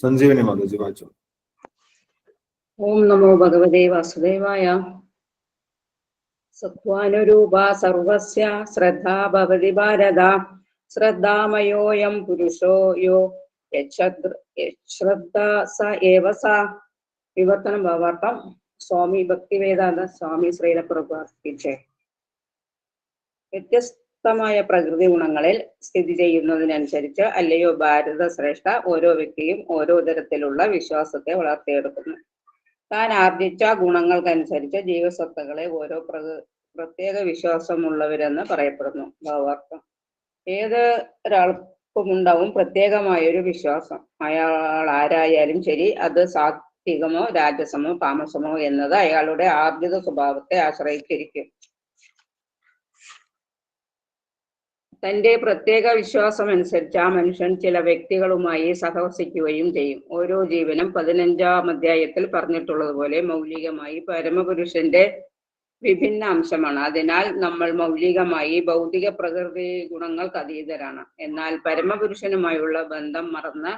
സഞ്ജീവനി മാതാജി വായിച്ചോളൂ. ഓം നമോ ഭഗവതേ വാസുദേവായ. സത്വാനുരൂപ സർവസ്യ ശ്രദ്ധാ ഭവതി ഭാരത, ശ്രദ്ധാമയോയം പുരുഷോ യോ യശ്രദ്ധ സ ഏവ സ. വിവർത്തനം ഭാവാർത്ഥം സ്വാമി ഭക്തിവേദാന്ത സ്വാമി ശ്രീലപ്രഭാർപ്പിച്ചേ. വ്യത്യസ്തമായ പ്രകൃതി ഗുണങ്ങളിൽ സ്ഥിതി ചെയ്യുന്നതിനനുസരിച്ച് അല്ലയോ ഭാരത ശ്രേഷ്ഠ, ഓരോ വ്യക്തിയും ഓരോ തരത്തിലുള്ള വിശ്വാസത്തെ വളർത്തിയെടുക്കുന്നു. താൻ ആർജിച്ച ഗുണങ്ങൾക്കനുസരിച്ച് ജീവസത്തകളെ ഓരോ പ്രത്യേക വിശ്വാസമുള്ളവരെന്ന് പറയപ്പെടുന്നു. ഭാവാർത്ഥം ഏത് ഒരാൾക്കും ഉണ്ടാവും പ്രത്യേകമായൊരു വിശ്വാസം. അയാൾ ആരായാലും ശരി, അത് സാത്വികമോ രാജസമോ താമസമോ എന്നത് അയാളുടെ ആർജിത സ്വഭാവത്തെ ആശ്രയിച്ചിരിക്കും. തന്റെ പ്രത്യേക വിശ്വാസം അനുസരിച്ച് ആ മനുഷ്യൻ ചില വ്യക്തികളുമായി സഹവസിക്കുകയും ചെയ്യും. ഓരോ ജീവനും 15-ാം അധ്യായത്തിൽ പറഞ്ഞിട്ടുള്ളതുപോലെ മൗലികമായി പരമപുരുഷന്റെ വിഭിന്ന അംശമാണ്. അതിനാൽ നമ്മൾ മൗലികമായി ഭൗതിക പ്രകൃതി ഗുണങ്ങൾക്ക് അതീതരാണ്. എന്നാൽ പരമപുരുഷനുമായുള്ള ബന്ധം മറന്ന്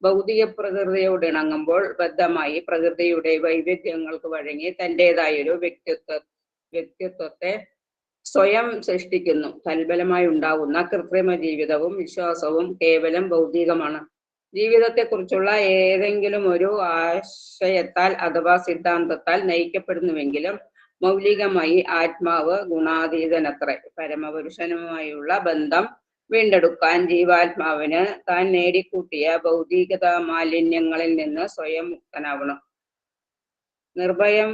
ഭൗതിക പ്രകൃതിയോട് ഇണങ്ങുമ്പോൾ ബദ്ധമായി പ്രകൃതിയുടെ വൈവിധ്യങ്ങൾക്ക് വഴങ്ങി തൻ്റെതായൊരു വ്യക്തിത്വത്തെ സ്വയം സൃഷ്ടിക്കുന്നു. തൽബലമായി ഉണ്ടാകുന്ന കൃത്രിമ ജീവിതവും വിശ്വാസവും കേവലം ഭൗതികമാണ്. ജീവിതത്തെക്കുറിച്ചുള്ള ഏതെങ്കിലും ഒരു ആശയത്താൽ അഥവാ സിദ്ധാന്തത്താൽ നയിക്കപ്പെടുന്നുവെങ്കിലും മൗലികമായി ആത്മാവ് ഗുണാതീതനത്രേ. പരമപുരുഷനുമായുള്ള ബന്ധം വീണ്ടെടുക്കാൻ ജീവാത്മാവിന് താൻ നേടിക്കൂട്ടിയ ഭൗതികത മാലിന്യങ്ങളിൽ നിന്ന് സ്വയം മുക്തനാവണം. നിർഭയം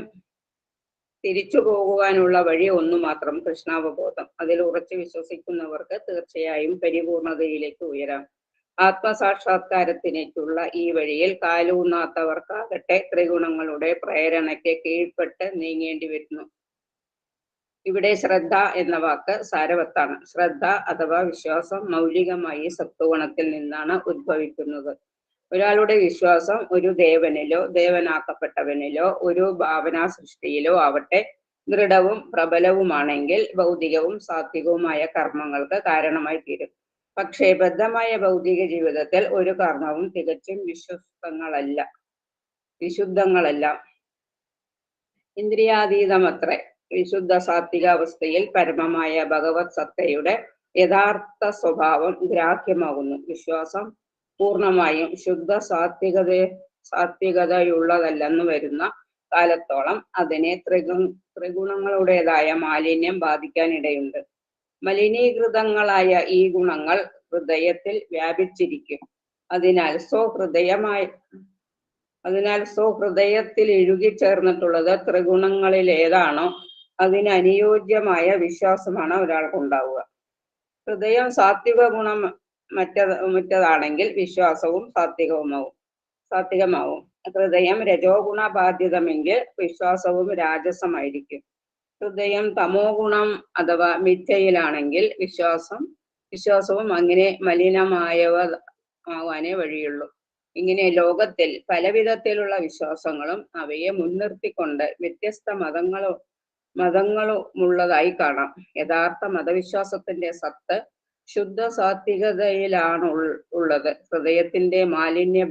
തിരിച്ചു പോകുവാനുള്ള വഴി ഒന്നു മാത്രം, കൃഷ്ണാവബോധം. അതിൽ ഉറച്ചു വിശ്വസിക്കുന്നവർക്ക് തീർച്ചയായും പരിപൂർണതയിലേക്ക് ഉയരാം. ആത്മസാക്ഷാത്കാരത്തിനേക്കുള്ള ഈ വഴിയിൽ കാലൂന്നാത്തവർക്കാകട്ടെ ത്രിഗുണങ്ങളുടെ പ്രേരണയ്ക്ക് കീഴ്പ്പെട്ട് നീങ്ങേണ്ടി വരുന്നു. ഇവിടെ ശ്രദ്ധ എന്ന വാക്ക് സാരവത്താണ്. ശ്രദ്ധ അഥവാ വിശ്വാസം മൗലികമായി സത്വഗുണത്തിൽ നിന്നാണ് ഉദ്ഭവിക്കുന്നത്. ഒരാളുടെ വിശ്വാസം ഒരു ദേവനിലോ ദേവനാക്കപ്പെട്ടവനിലോ ഒരു ഭാവനാ സൃഷ്ടിയിലോ ആവട്ടെ ദൃഢവും പ്രബലവുമാണെങ്കിൽ ഭൗതികവും സാത്വികവുമായ കർമ്മങ്ങൾക്ക് കാരണമായി തീരും. പക്ഷേ ബദ്ധമായ ഭൗതിക ജീവിതത്തിൽ ഒരു കർമ്മവും തികച്ചും വിശുദ്ധങ്ങളല്ല. ഇന്ദ്രിയാതീതമത്രേ. വിശുദ്ധ സാത്വിക അവസ്ഥയിൽ പരമമായ ഭഗവത് സത്തയുടെ യഥാർത്ഥ സ്വഭാവം ഗ്രാഹ്യമാകുന്നു. വിശ്വാസം പൂർണ്ണമായും ശുദ്ധ സാത്വികതയുള്ളതല്ലെന്ന് വരുന്ന കാലത്തോളം അതിനെ ത്രിഗുണങ്ങളുടേതായ മാലിന്യം ബാധിക്കാനിടയുണ്ട്. മലിനീകൃതങ്ങളായ ഈ ഗുണങ്ങൾ ഹൃദയത്തിൽ വ്യാപിച്ചിരിക്കും. അതിനാൽ സ്വഹൃദയത്തിൽ ഇഴുകിച്ചേർന്നിട്ടുള്ളത് ത്രിഗുണങ്ങളിൽ ഏതാണോ അതിന് അനുയോജ്യമായ വിശ്വാസമാണ് ഒരാൾക്കുണ്ടാവുക. ഹൃദയം സാത്വിക ഗുണം മറ്റതാണെങ്കിൽ വിശ്വാസവും സാത്വികമാവും. ഹൃദയം രജോ ഗുണ ബാധിതമെങ്കിൽ വിശ്വാസവും രാജസമായിരിക്കും. ഹൃദയം തമോ ഗുണം അഥവാ മിഥ്യയിലാണെങ്കിൽ വിശ്വാസവും അങ്ങനെ മലിനമായവാനേ വഴിയുള്ളൂ. ഇങ്ങനെ ലോകത്തിൽ പലവിധത്തിലുള്ള വിശ്വാസങ്ങളും അവയെ മുൻനിർത്തിക്കൊണ്ട് വ്യത്യസ്ത മതങ്ങളുമുള്ളതായി കാണാം. യഥാർത്ഥ മതവിശ്വാസത്തിന്റെ സത്ത് ശുദ്ധ സാത്വികതയിലാണ് ഉള്ളത്. ഹൃദയത്തിന്റെ മാലിന്യ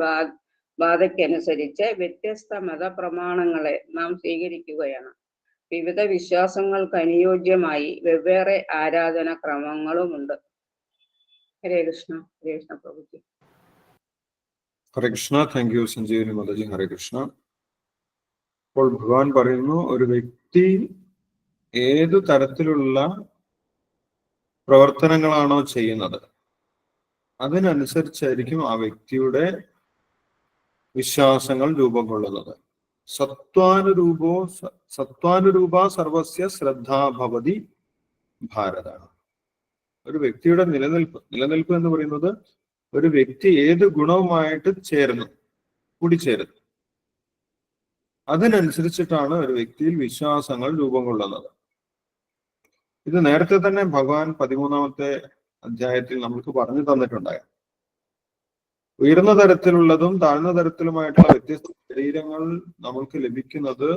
ബാധയ്ക്കനുസരിച്ച് വ്യത്യസ്ത മതപ്രമാണങ്ങളെ നാം സ്വീകരിക്കുകയാണ്. വിവിധ വിശ്വാസങ്ങൾക്ക് അനുയോജ്യമായി വെവ്വേറെ ആരാധന ക്രമങ്ങളുമുണ്ട്. ഹരേ കൃഷ്ണ. ഹരേ കൃഷ്ണ പ്രഭുജി. ഹരേ കൃഷ്ണ. Thank you Sanjeevani Mataji. ഹരേ കൃഷ്ണ. അപ്പോൾ ഭഗവാൻ പറയുന്നു, ഒരു വ്യക്തി ഏതു തരത്തിലുള്ള പ്രവർത്തനങ്ങളാണോ ചെയ്യുന്നത് അതിനനുസരിച്ചായിരിക്കും ആ വ്യക്തിയുടെ വിശ്വാസങ്ങൾ രൂപം കൊള്ളുന്നത്. സത്വാനുരൂപ സർവസ്യ ശ്രദ്ധാ ഭവതി ഭാരത. ഒരു വ്യക്തിയുടെ നിലനിൽപ്പ് എന്ന് പറയുന്നത് ഒരു വ്യക്തി ഏത് ഗുണവുമായിട്ട് കൂടിച്ചേരുന്നു അതിനനുസരിച്ചിട്ടാണ് ഒരു വ്യക്തിയിൽ വിശ്വാസങ്ങൾ രൂപം കൊള്ളുന്നത്. ഇത് നേരത്തെ തന്നെ ഭഗവാൻ 13ാമത്തെ അധ്യായത്തിൽ നമുക്ക് പറഞ്ഞു തന്നിട്ടുണ്ടായി. ഉയർന്ന തരത്തിലുള്ളതും താഴ്ന്ന തരത്തിലുമായിട്ടുള്ള വ്യത്യസ്ത ശരീരങ്ങൾ നമ്മൾക്ക് ലഭിക്കുന്നത്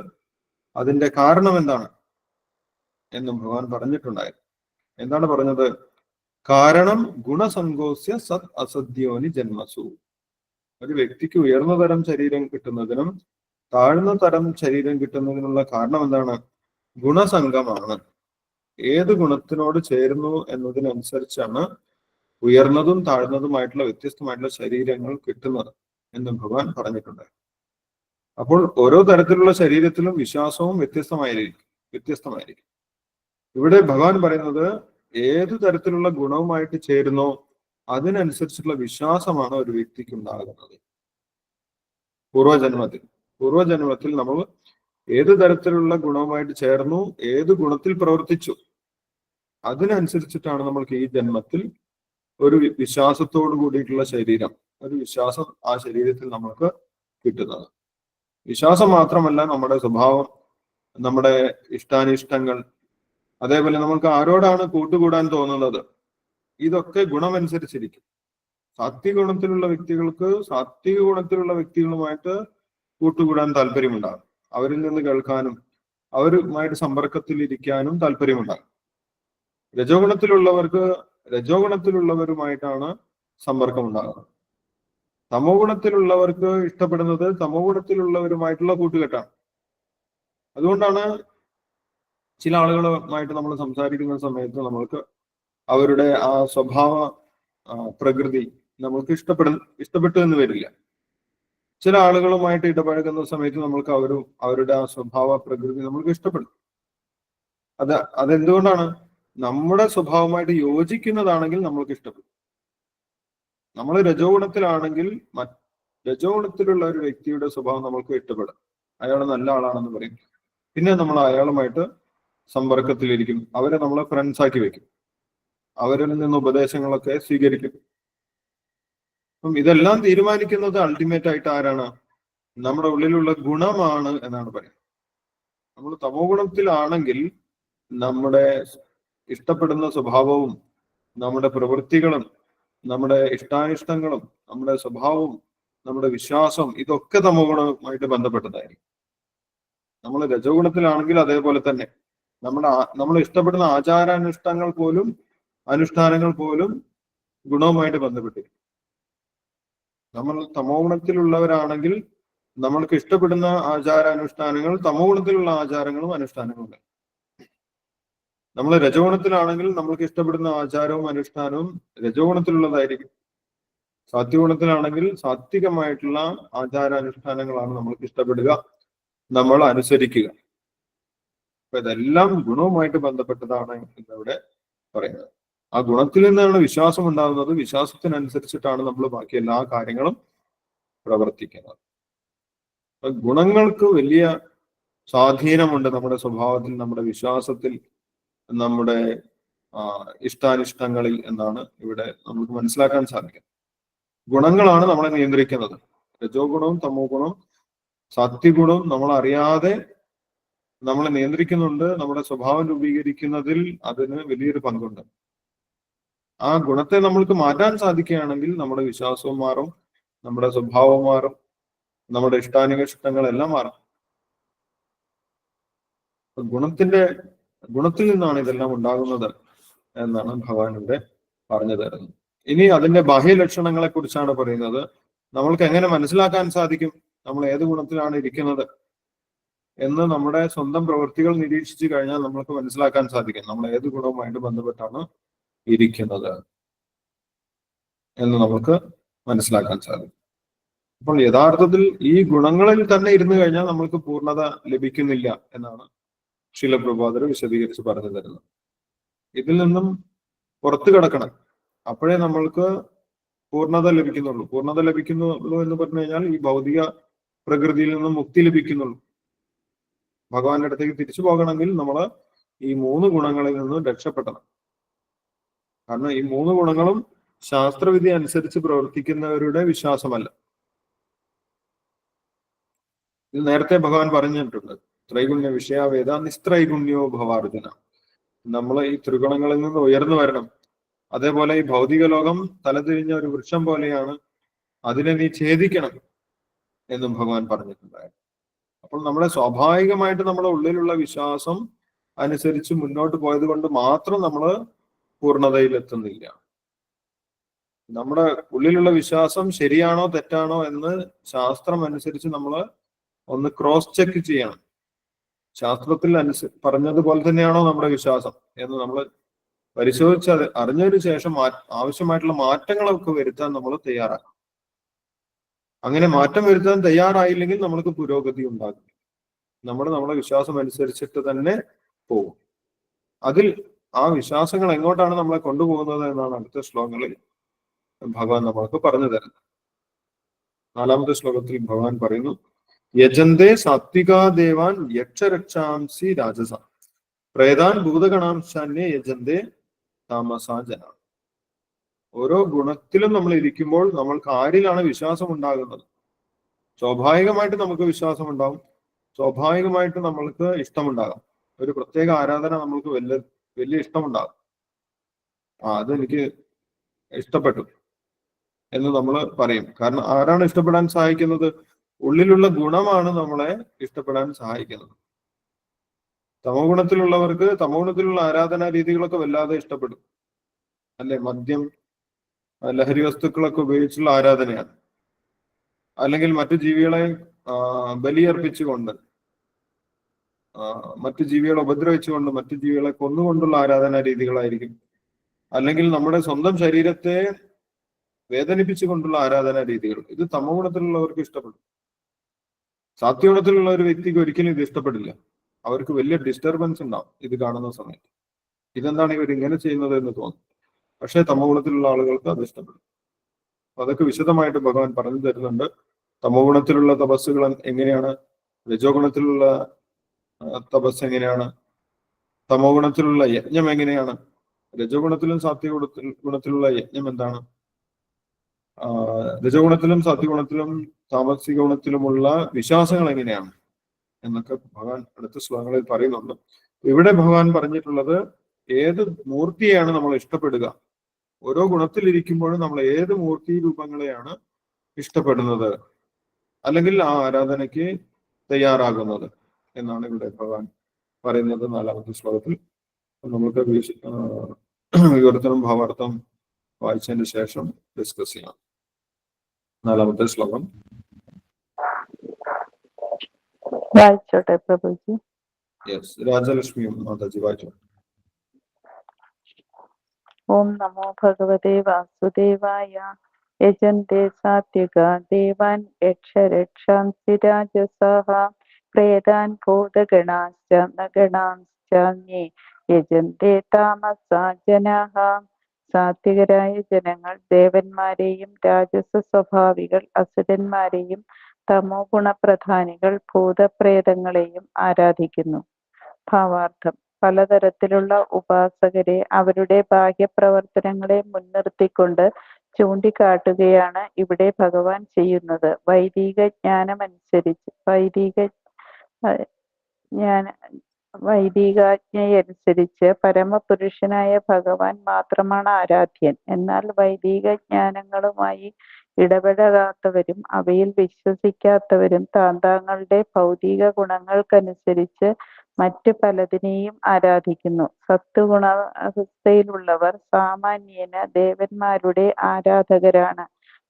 അതിന്റെ കാരണം എന്താണ് എന്നും ഭഗവാൻ പറഞ്ഞിട്ടുണ്ടായി. എന്താണ് പറഞ്ഞത്? കാരണം ഗുണസങ്കോസ്യ സത് അസദ്യോനി ജന്മസു. ഒരു വ്യക്തിക്ക് ഉയർന്ന തരം ശരീരം കിട്ടുന്നതിനും താഴ്ന്ന തരം ശരീരം കിട്ടുന്നതിനുള്ള കാരണം എന്താണ്? ഗുണസംഗമാണ്. ഏത് ഗുണത്തിനോട് ചേരുന്നു എന്നതിനനുസരിച്ചാണ് ഉയർന്നതും താഴ്ന്നതുമായിട്ടുള്ള വ്യത്യസ്തമായിട്ടുള്ള ശരീരങ്ങൾ കിട്ടുന്നത് എന്ന് ഭഗവാൻ പറഞ്ഞിട്ടുണ്ട്. അപ്പോൾ ഓരോ തരത്തിലുള്ള ശരീരത്തിലും വിശ്വാസവും വ്യത്യസ്തമായിരിക്കും. ഇവിടെ ഭഗവാൻ പറയുന്നത് ഏതു തരത്തിലുള്ള ഗുണവുമായിട്ട് ചേരുന്നോ അതിനനുസരിച്ചുള്ള വിശ്വാസമാണ് ഒരു വ്യക്തിക്ക് ഉണ്ടാകുന്നത്. പൂർവജന്മത്തിൽ നമ്മൾ ഏത് തരത്തിലുള്ള ഗുണവുമായിട്ട് ചേർന്നു, ഏത് ഗുണത്തിൽ പ്രവർത്തിച്ചു അതിനനുസരിച്ചിട്ടാണ് നമ്മൾക്ക് ഈ ജന്മത്തിൽ ഒരു വിശ്വാസത്തോടു കൂടിയിട്ടുള്ള ശരീരം, ഒരു വിശ്വാസം ആ ശരീരത്തിൽ നമ്മൾക്ക് കിട്ടുന്നത്. വിശ്വാസം മാത്രമല്ല, നമ്മുടെ സ്വഭാവം, നമ്മുടെ ഇഷ്ടാനിഷ്ടങ്ങൾ, അതേപോലെ നമുക്ക് ആരോടാണ് കൂട്ടുകൂടാൻ തോന്നുന്നത്, ഇതൊക്കെ ഗുണമനുസരിച്ചിരിക്കും. സാത്വിക ഗുണത്തിലുള്ള വ്യക്തികൾക്ക് സാത്വിക ഗുണത്തിലുള്ള വ്യക്തികളുമായിട്ട് കൂട്ടുകൂടാൻ താല്പര്യമുണ്ടാകും. അവരിൽ നിന്ന് കേൾക്കാനും അവരുമായിട്ട് സമ്പർക്കത്തിലിരിക്കാനും താല്പര്യമുണ്ടാകും. രജോഗുണത്തിലുള്ളവർക്ക് രജോഗുണത്തിലുള്ളവരുമായിട്ടാണ് സമ്പർക്കം ഉണ്ടാകുന്നത്. തമോ ഗുണത്തിലുള്ളവർക്ക് ഇഷ്ടപ്പെടുന്നത് തമോ ഗുണത്തിലുള്ളവരുമായിട്ടുള്ള കൂട്ടുകെട്ടാണ്. അതുകൊണ്ടാണ് ചില ആളുകളുമായിട്ട് നമ്മൾ സംസാരിക്കുന്ന സമയത്ത് നമ്മൾക്ക് അവരുടെ ആ സ്വഭാവ പ്രകൃതി നമ്മൾക്ക് ഇഷ്ടപ്പെട്ടു എന്ന് വരില്ല. ചില ആളുകളുമായിട്ട് ഇടപഴകുന്ന സമയത്ത് നമ്മൾക്ക് അവരുടെ ആ സ്വഭാവ പ്രകൃതി നമ്മൾക്ക് ഇഷ്ടപ്പെടും. അതെന്തുകൊണ്ടാണ്? നമ്മുടെ സ്വഭാവമായിട്ട് യോജിക്കുന്നതാണെങ്കിൽ നമ്മൾക്ക് ഇഷ്ടപ്പെടും. നമ്മൾ രജോ ഗുണത്തിലാണെങ്കിൽ രജോഗുണത്തിലുള്ള ഒരു വ്യക്തിയുടെ സ്വഭാവം നമ്മൾക്ക് ഇഷ്ടപ്പെടും. അയാൾ നല്ല ആളാണെന്ന് പറയും. പിന്നെ നമ്മൾ അയാളുമായിട്ട് സമ്പർക്കത്തിലിരിക്കും. അവരെ നമ്മളെ ഫ്രണ്ട്സ് ആക്കി വെക്കും. അവരിൽ നിന്ന് ഉപദേശങ്ങളൊക്കെ സ്വീകരിക്കും. അപ്പം ഇതെല്ലാം തീരുമാനിക്കുന്നത് അൾട്ടിമേറ്റ് ആയിട്ട് ആരാണ്? നമ്മുടെ ഉള്ളിലുള്ള ഗുണമാണ് എന്നാണ് പറയുന്നത്. നമ്മൾ തമോ ഗുണത്തിലാണെങ്കിൽ നമ്മുടെ ഇഷ്ടപ്പെടുന്ന സ്വഭാവവും നമ്മുടെ പ്രവൃത്തികളും നമ്മുടെ ഇഷ്ടാനിഷ്ടങ്ങളും നമ്മുടെ സ്വഭാവവും നമ്മുടെ വിശ്വാസം ഇതൊക്കെ തമോ ഗുണവുമായിട്ട് ബന്ധപ്പെട്ടതായിരിക്കും. നമ്മൾ രജോ ഗുണത്തിലാണെങ്കിൽ അതേപോലെ തന്നെ നമ്മൾ ഇഷ്ടപ്പെടുന്ന ആചാരാനുഷ്ഠാനങ്ങൾ പോലും ഗുണവുമായിട്ട് ബന്ധപ്പെട്ടിരിക്കും. നമ്മൾ തമോ ഗുണത്തിലുള്ളവരാണെങ്കിൽ നമ്മൾക്ക് ഇഷ്ടപ്പെടുന്ന ആചാരാനുഷ്ഠാനങ്ങൾ തമോ ഗുണത്തിലുള്ള ആചാരങ്ങളും അനുഷ്ഠാനങ്ങളും. നമ്മൾ രജോ ഗുണത്തിലാണെങ്കിൽ നമ്മൾക്ക് ഇഷ്ടപ്പെടുന്ന ആചാരവും അനുഷ്ഠാനവും രജോ ഗുണത്തിലുള്ളതായിരിക്കും. സാത്വിക ഗുണത്തിലാണെങ്കിൽ സാത്വികമായിട്ടുള്ള ആചാരാനുഷ്ഠാനങ്ങളാണ് നമ്മൾക്ക് ഇഷ്ടപ്പെടുക, നമ്മൾ അനുസരിക്കുക. അപ്പൊ ഇതെല്ലാം ഗുണവുമായിട്ട് ബന്ധപ്പെട്ടതാണ് എന്നിവിടെ പറയുന്നത്. ആ ഗുണത്തിൽ നിന്നാണ് വിശ്വാസം ഉണ്ടാകുന്നത്. വിശ്വാസത്തിനനുസരിച്ചിട്ടാണ് നമ്മൾ ബാക്കി എല്ലാ കാര്യങ്ങളും പ്രവർത്തിക്കുന്നത്. ഗുണങ്ങൾക്ക് വലിയ സ്വാധീനമുണ്ട് നമ്മുടെ സ്വഭാവത്തിൽ, നമ്മുടെ വിശ്വാസത്തിൽ, നമ്മുടെ ഇഷ്ടാനിഷ്ടങ്ങളിൽ എന്നാണ് ഇവിടെ നമുക്ക് മനസ്സിലാക്കാൻ സാധിക്കുന്നത്. ഗുണങ്ങളാണ് നമ്മളെ നിയന്ത്രിക്കുന്നത്. രജോ ഗുണവും തമോ ഗുണവും സാത്വിക ഗുണവും നമ്മൾ അറിയാതെ നമ്മളെ നിയന്ത്രിക്കുന്നുണ്ട്. നമ്മുടെ സ്വഭാവം രൂപീകരിക്കുന്നതിൽ അതിന് വലിയൊരു പങ്കുണ്ട്. ആ ഗുണത്തെ നമ്മൾക്ക് മാറ്റാൻ സാധിക്കുകയാണെങ്കിൽ നമ്മുടെ വിശ്വാസവും മാറും, നമ്മുടെ സ്വഭാവം മാറും, നമ്മുടെ ഇഷ്ടാനിഷ്ടങ്ങളെല്ലാം മാറും. ഗുണത്തിൽ നിന്നാണ് ഇതെല്ലാം ഉണ്ടാകുന്നത് എന്നാണ് ഭഗവാൻ ഇവിടെ പറഞ്ഞു തരുന്നു. ഇനി അതിന്റെ ബാഹ്യലക്ഷണങ്ങളെ കുറിച്ചാണ് പറയുന്നത്. നമ്മൾക്ക് എങ്ങനെ മനസ്സിലാക്കാൻ സാധിക്കും നമ്മൾ ഏത് ഗുണത്തിലാണ് ഇരിക്കുന്നത് എന്ന് നമ്മുടെ സ്വന്തം പ്രവൃത്തികൾ നിരീക്ഷിച്ചു കഴിഞ്ഞാൽ നമ്മൾക്ക് മനസ്സിലാക്കാൻ സാധിക്കും നമ്മൾ ഏത് ഗുണവുമായിട്ട് ബന്ധപ്പെട്ടാണ് ഇരിക്കുന്നത് എന്ന് നമുക്ക് മനസ്സിലാക്കാൻ സാധിക്കും. അപ്പോൾ യഥാർത്ഥത്തിൽ ഈ ഗുണങ്ങളിൽ തന്നെ ഇരുന്നു കഴിഞ്ഞാൽ നമ്മൾക്ക് പൂർണ്ണത ലഭിക്കുന്നില്ല എന്നാണ് ശീല പ്രഭാതർ വിശദീകരിച്ച് പറഞ്ഞു തരുന്നത്. ഇതിൽ നിന്നും പുറത്തു കിടക്കണം, അപ്പോഴേ നമ്മൾക്ക് പൂർണ്ണത ലഭിക്കുന്നുള്ളൂ. പൂർണ്ണത ലഭിക്കുന്നുള്ളൂ എന്ന് പറഞ്ഞു കഴിഞ്ഞാൽ ഈ ഭൗതിക പ്രകൃതിയിൽ നിന്നും മുക്തി ലഭിക്കുന്നുള്ളൂ. ഭഗവാന്റെ അടുത്തേക്ക് തിരിച്ചു പോകണമെങ്കിൽ നമ്മൾ ഈ 3 ഗുണങ്ങളിൽ നിന്നും രക്ഷപ്പെടണം. കാരണം ഈ 3 ഗുണങ്ങളും ശാസ്ത്രവിധി അനുസരിച്ച് പ്രവർത്തിക്കുന്നവരുടെ വിശ്വാസമല്ല. ഇത് നേരത്തെ ഭഗവാൻ പറഞ്ഞിട്ടുണ്ട്, ത്രൈഗുണ്യ വിഷയാവേദ നിസ്ത്രൈഗുണ്യോ ഭവാർജുന. നമ്മൾ ഈ ത്രിഗുണങ്ങളിൽ നിന്ന് ഉയർന്നു വരണം. അതേപോലെ ഈ ഭൗതിക ലോകം തലതിരിഞ്ഞ ഒരു വൃക്ഷം പോലെയാണ്, അതിനെ നീ ഛേദിക്കണം എന്നും ഭഗവാൻ പറഞ്ഞിട്ടുണ്ടായിരുന്നു. അപ്പോൾ നമ്മുടെ സ്വാഭാവികമായിട്ട് നമ്മുടെ ഉള്ളിലുള്ള വിശ്വാസം അനുസരിച്ച് മുന്നോട്ട് പോയത് കൊണ്ട് മാത്രം നമ്മൾ പൂർണ്ണതയിൽ എത്തുന്നില്ല. നമ്മുടെ ഉള്ളിലുള്ള വിശ്വാസം ശരിയാണോ തെറ്റാണോ എന്ന് ശാസ്ത്രം അനുസരിച്ച് നമ്മൾ ഒന്ന് ക്രോസ് ചെക്ക് ചെയ്യണം. ശാസ്ത്രത്തിൽ പറഞ്ഞതുപോലെ തന്നെയാണോ നമ്മുടെ വിശ്വാസം എന്ന് നമ്മൾ പരിശോധിച്ച് അത് അറിഞ്ഞതിന് ശേഷം ആവശ്യമായിട്ടുള്ള മാറ്റങ്ങളൊക്കെ വരുത്താൻ നമ്മൾ തയ്യാറാക്കണം. അങ്ങനെ മാറ്റം വരുത്താൻ തയ്യാറായില്ലെങ്കിൽ നമ്മൾക്ക് പുരോഗതി ഉണ്ടാകും. നമ്മുടെ വിശ്വാസം അനുസരിച്ചിട്ട് തന്നെ പോകും. അതിൽ ആ വിശ്വാസങ്ങൾ എങ്ങോട്ടാണ് നമ്മളെ കൊണ്ടുപോകുന്നത് എന്നാണ് അടുത്ത ശ്ലോകങ്ങളിൽ ഭഗവാൻ നമ്മൾക്ക് പറഞ്ഞു തരുന്നത്. 4ാമത്തെ ശ്ലോകത്തിൽ ഭഗവാൻ പറയുന്നു, യജന്തേ സാത്വികാ ദേവാൻ യക്ഷരക്ഷാംസി രാജസ പ്രേതാൻ ഭൂതഗണാംശാന്യേ യജന്തേ താമസാ ജന. ഓരോ ഗുണത്തിലും നമ്മൾ ഇരിക്കുമ്പോൾ നമ്മൾക്ക് ആരിലാണ് വിശ്വാസം ഉണ്ടാകുന്നത്? സ്വാഭാവികമായിട്ട് നമുക്ക് വിശ്വാസം ഉണ്ടാവും, സ്വാഭാവികമായിട്ട് നമ്മൾക്ക് ഇഷ്ടമുണ്ടാകാം. ഒരു പ്രത്യേക ആരാധന നമ്മൾക്ക് വലിയ ഇഷ്ടമുണ്ടാകും. അതെനിക്ക് ഇഷ്ടപ്പെട്ടു എന്ന് നമ്മൾ പറയും. കാരണം ആരാണ് ഇഷ്ടപ്പെടാൻ സഹായിക്കുന്നത്? ഉള്ളിലുള്ള ഗുണമാണ് നമ്മളെ ഇഷ്ടപ്പെടാൻ സഹായിക്കുന്നത്. തമോ ഗുണത്തിലുള്ളവർക്ക് തമോ ഗുണത്തിലുള്ള ആരാധനാ രീതികളൊക്കെ വല്ലാതെ ഇഷ്ടപ്പെടും, അല്ലെ? മദ്യം, ലഹരി വസ്തുക്കളൊക്കെ ഉപയോഗിച്ചുള്ള ആരാധനയാണ്. അല്ലെങ്കിൽ മറ്റു ജീവികളെ ബലിയർപ്പിച്ചുകൊണ്ട്, മറ്റു ജീവികളെ ഉപദ്രവിച്ചുകൊണ്ട്, മറ്റു ജീവികളെ കൊന്നുകൊണ്ടുള്ള ആരാധനാ രീതികളായിരിക്കും. അല്ലെങ്കിൽ നമ്മുടെ സ്വന്തം ശരീരത്തെ വേദനിപ്പിച്ചുകൊണ്ടുള്ള ആരാധനാ രീതികൾ. ഇത് തമോ ഗുണത്തിലുള്ളവർക്ക് ഇഷ്ടപ്പെടും. സാത്വഗുണത്തിലുള്ള ഒരു വ്യക്തിക്ക് ഒരിക്കലും ഇത് ഇഷ്ടപ്പെടില്ല. അവർക്ക് വലിയ ഡിസ്റ്റർബൻസ് ഉണ്ടാവും ഇത് കാണുന്ന സമയത്ത്. ഇതെന്താണ് ഇവർ ഇങ്ങനെ ചെയ്യുന്നത് എന്ന് തോന്നും. പക്ഷേ തമോ ഗുണത്തിലുള്ള ആളുകൾക്ക് അത് ഇഷ്ടപ്പെടും. അതൊക്കെ വിശദമായിട്ട് ഭഗവാൻ പറഞ്ഞു തരുന്നുണ്ട്. തമോ ഗുണത്തിലുള്ള തപസ്സുകൾ എങ്ങനെയാണ്, രജോ ഗുണത്തിലുള്ള തപസ് എങ്ങനെയാണ്, തമോ ഗുണത്തിലുള്ള യജ്ഞം എങ്ങനെയാണ്, രജോ ഗുണത്തിലും സാത്വിക ഗുണത്തിലുള്ള യജ്ഞം എന്താണ്, രജോ ഗുണത്തിലും സാത്വിക ഗുണത്തിലും താമസിക ഗുണത്തിലുമുള്ള വിശ്വാസങ്ങൾ എങ്ങനെയാണ് എന്നൊക്കെ ഭഗവാൻ അടുത്ത ശ്ലോകങ്ങളിൽ പറയുന്നുണ്ട്. ഇവിടെ ഭഗവാൻ പറഞ്ഞിട്ടുള്ളത് ഏത് മൂർത്തിയെയാണ് നമ്മൾ ഇഷ്ടപ്പെടുക, ഓരോ ഗുണത്തിലിരിക്കുമ്പോഴും നമ്മൾ ഏത് മൂർത്തി രൂപങ്ങളെയാണ് ഇഷ്ടപ്പെടുന്നത്, അല്ലെങ്കിൽ ആ ആരാധനയ്ക്ക് തയ്യാറാകുന്നത് എന്നാണ് ഇവിടെ ഭഗവാൻ പറയുന്നത് 4ാമത്തെ ശ്ലോകത്തിൽ. നമുക്ക് വിവർത്തനം ഭാവാർത്ഥം വായിച്ചതിന് ശേഷം ഡിസ്കസ് ചെയ്യാം. 4ാമത്തെ ശ്ലോകം വായിച്ചോട്ടെ പ്രഭുജി? യെസ്, രാജലക്ഷ്മി മാതാജി വായിച്ചോ. ഓം നമോ ഭഗവതേ വാസുദേവായ. യജന്തേ സാത്വികാ ദേവാൻ യക്ഷരക്ഷാംസി രാജസാഃ പ്രേതാൻ ഭൂതഗണാശ്ച നഗണാംശ്ചാന്യേ യജന്തേ താമസാ ജനാഃ. സാത്വികരായ ജനങ്ങൾ ദേവന്മാരെയും രാജസ സ്വഭാവികൾ അസുരന്മാരെയും തമോ ഗുണപ്രധാനികൾ ഭൂതപ്രേതങ്ങളെയും ആരാധിക്കുന്നു. ഭാവാർത്ഥം: പലതരത്തിലുള്ള ഉപാസകരെ അവരുടെ ബാഹ്യപ്രവർത്തനങ്ങളെ മുൻനിർത്തിക്കൊണ്ട് ചൂണ്ടിക്കാട്ടുകയാണ് ഇവിടെ ഭഗവാൻ ചെയ്യുന്നത്. വൈദികാജ്ഞയനുസരിച്ച് പരമപുരുഷനായ ഭഗവാൻ മാത്രമാണ് ആരാധ്യൻ. എന്നാൽ വൈദിക ജ്ഞാനങ്ങളുമായി ഇടപെടാത്തവരും അവയിൽ വിശ്വസിക്കാത്തവരും താന്താങ്ങളുടെ ഭൗതിക ഗുണങ്ങൾക്കനുസരിച്ച് മറ്റു പലതിനെയും ആരാധിക്കുന്നു. സത്വഗുണാവസ്ഥയിലുള്ളവർ സാമാന്യേന ദേവന്മാരുടെ ആരാധകരാണ്.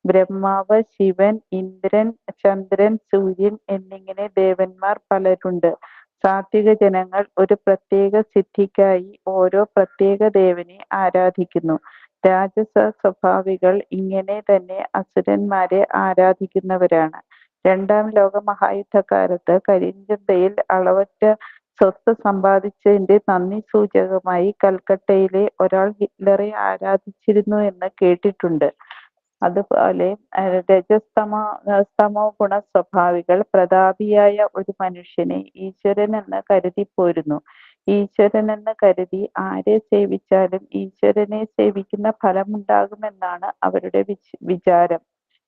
ബ്രഹ്മാവ്, ശിവൻ, ഇന്ദ്രൻ, ചന്ദ്രൻ, സൂര്യൻ എന്നിങ്ങനെ ദേവന്മാർ പലരുണ്ട്. സാത്വിക ജനങ്ങൾ ഒരു പ്രത്യേക സിദ്ധിക്കായി ഓരോ പ്രത്യേക ദേവനെ ആരാധിക്കുന്നു. രാജസ സ്വഭാവികൾ ഇങ്ങനെ തന്നെ അസുരന്മാരെ ആരാധിക്കുന്നവരാണ്. രണ്ടാം ലോക മഹായുദ്ധകാലത്ത് കരിഞ്ചന്തയിൽ അളവറ്റ സ്വത്ത് സമ്പാദിച്ചതിന്റെ നന്ദി സൂചകമായി കൽക്കട്ടയിലെ ഒരാൾ ഹിറ്റ്ലറെ ആരാധിച്ചിരുന്നു എന്ന് കേട്ടിട്ടുണ്ട്. അതുപോലെ രജസ്തമോ ഗുണ സ്വഭാവികൾ പ്രതാപിയായ ഒരു മനുഷ്യനെ ഈശ്വരനെന്ന് കരുതിപ്പോരുന്നു. ഈശ്വരനെന്ന് കരുതി ആരെ സേവിച്ചാലും ഈശ്വരനെ സേവിക്കുന്ന ഫലമുണ്ടാകുമെന്നാണ് അവരുടെ വിചാരം.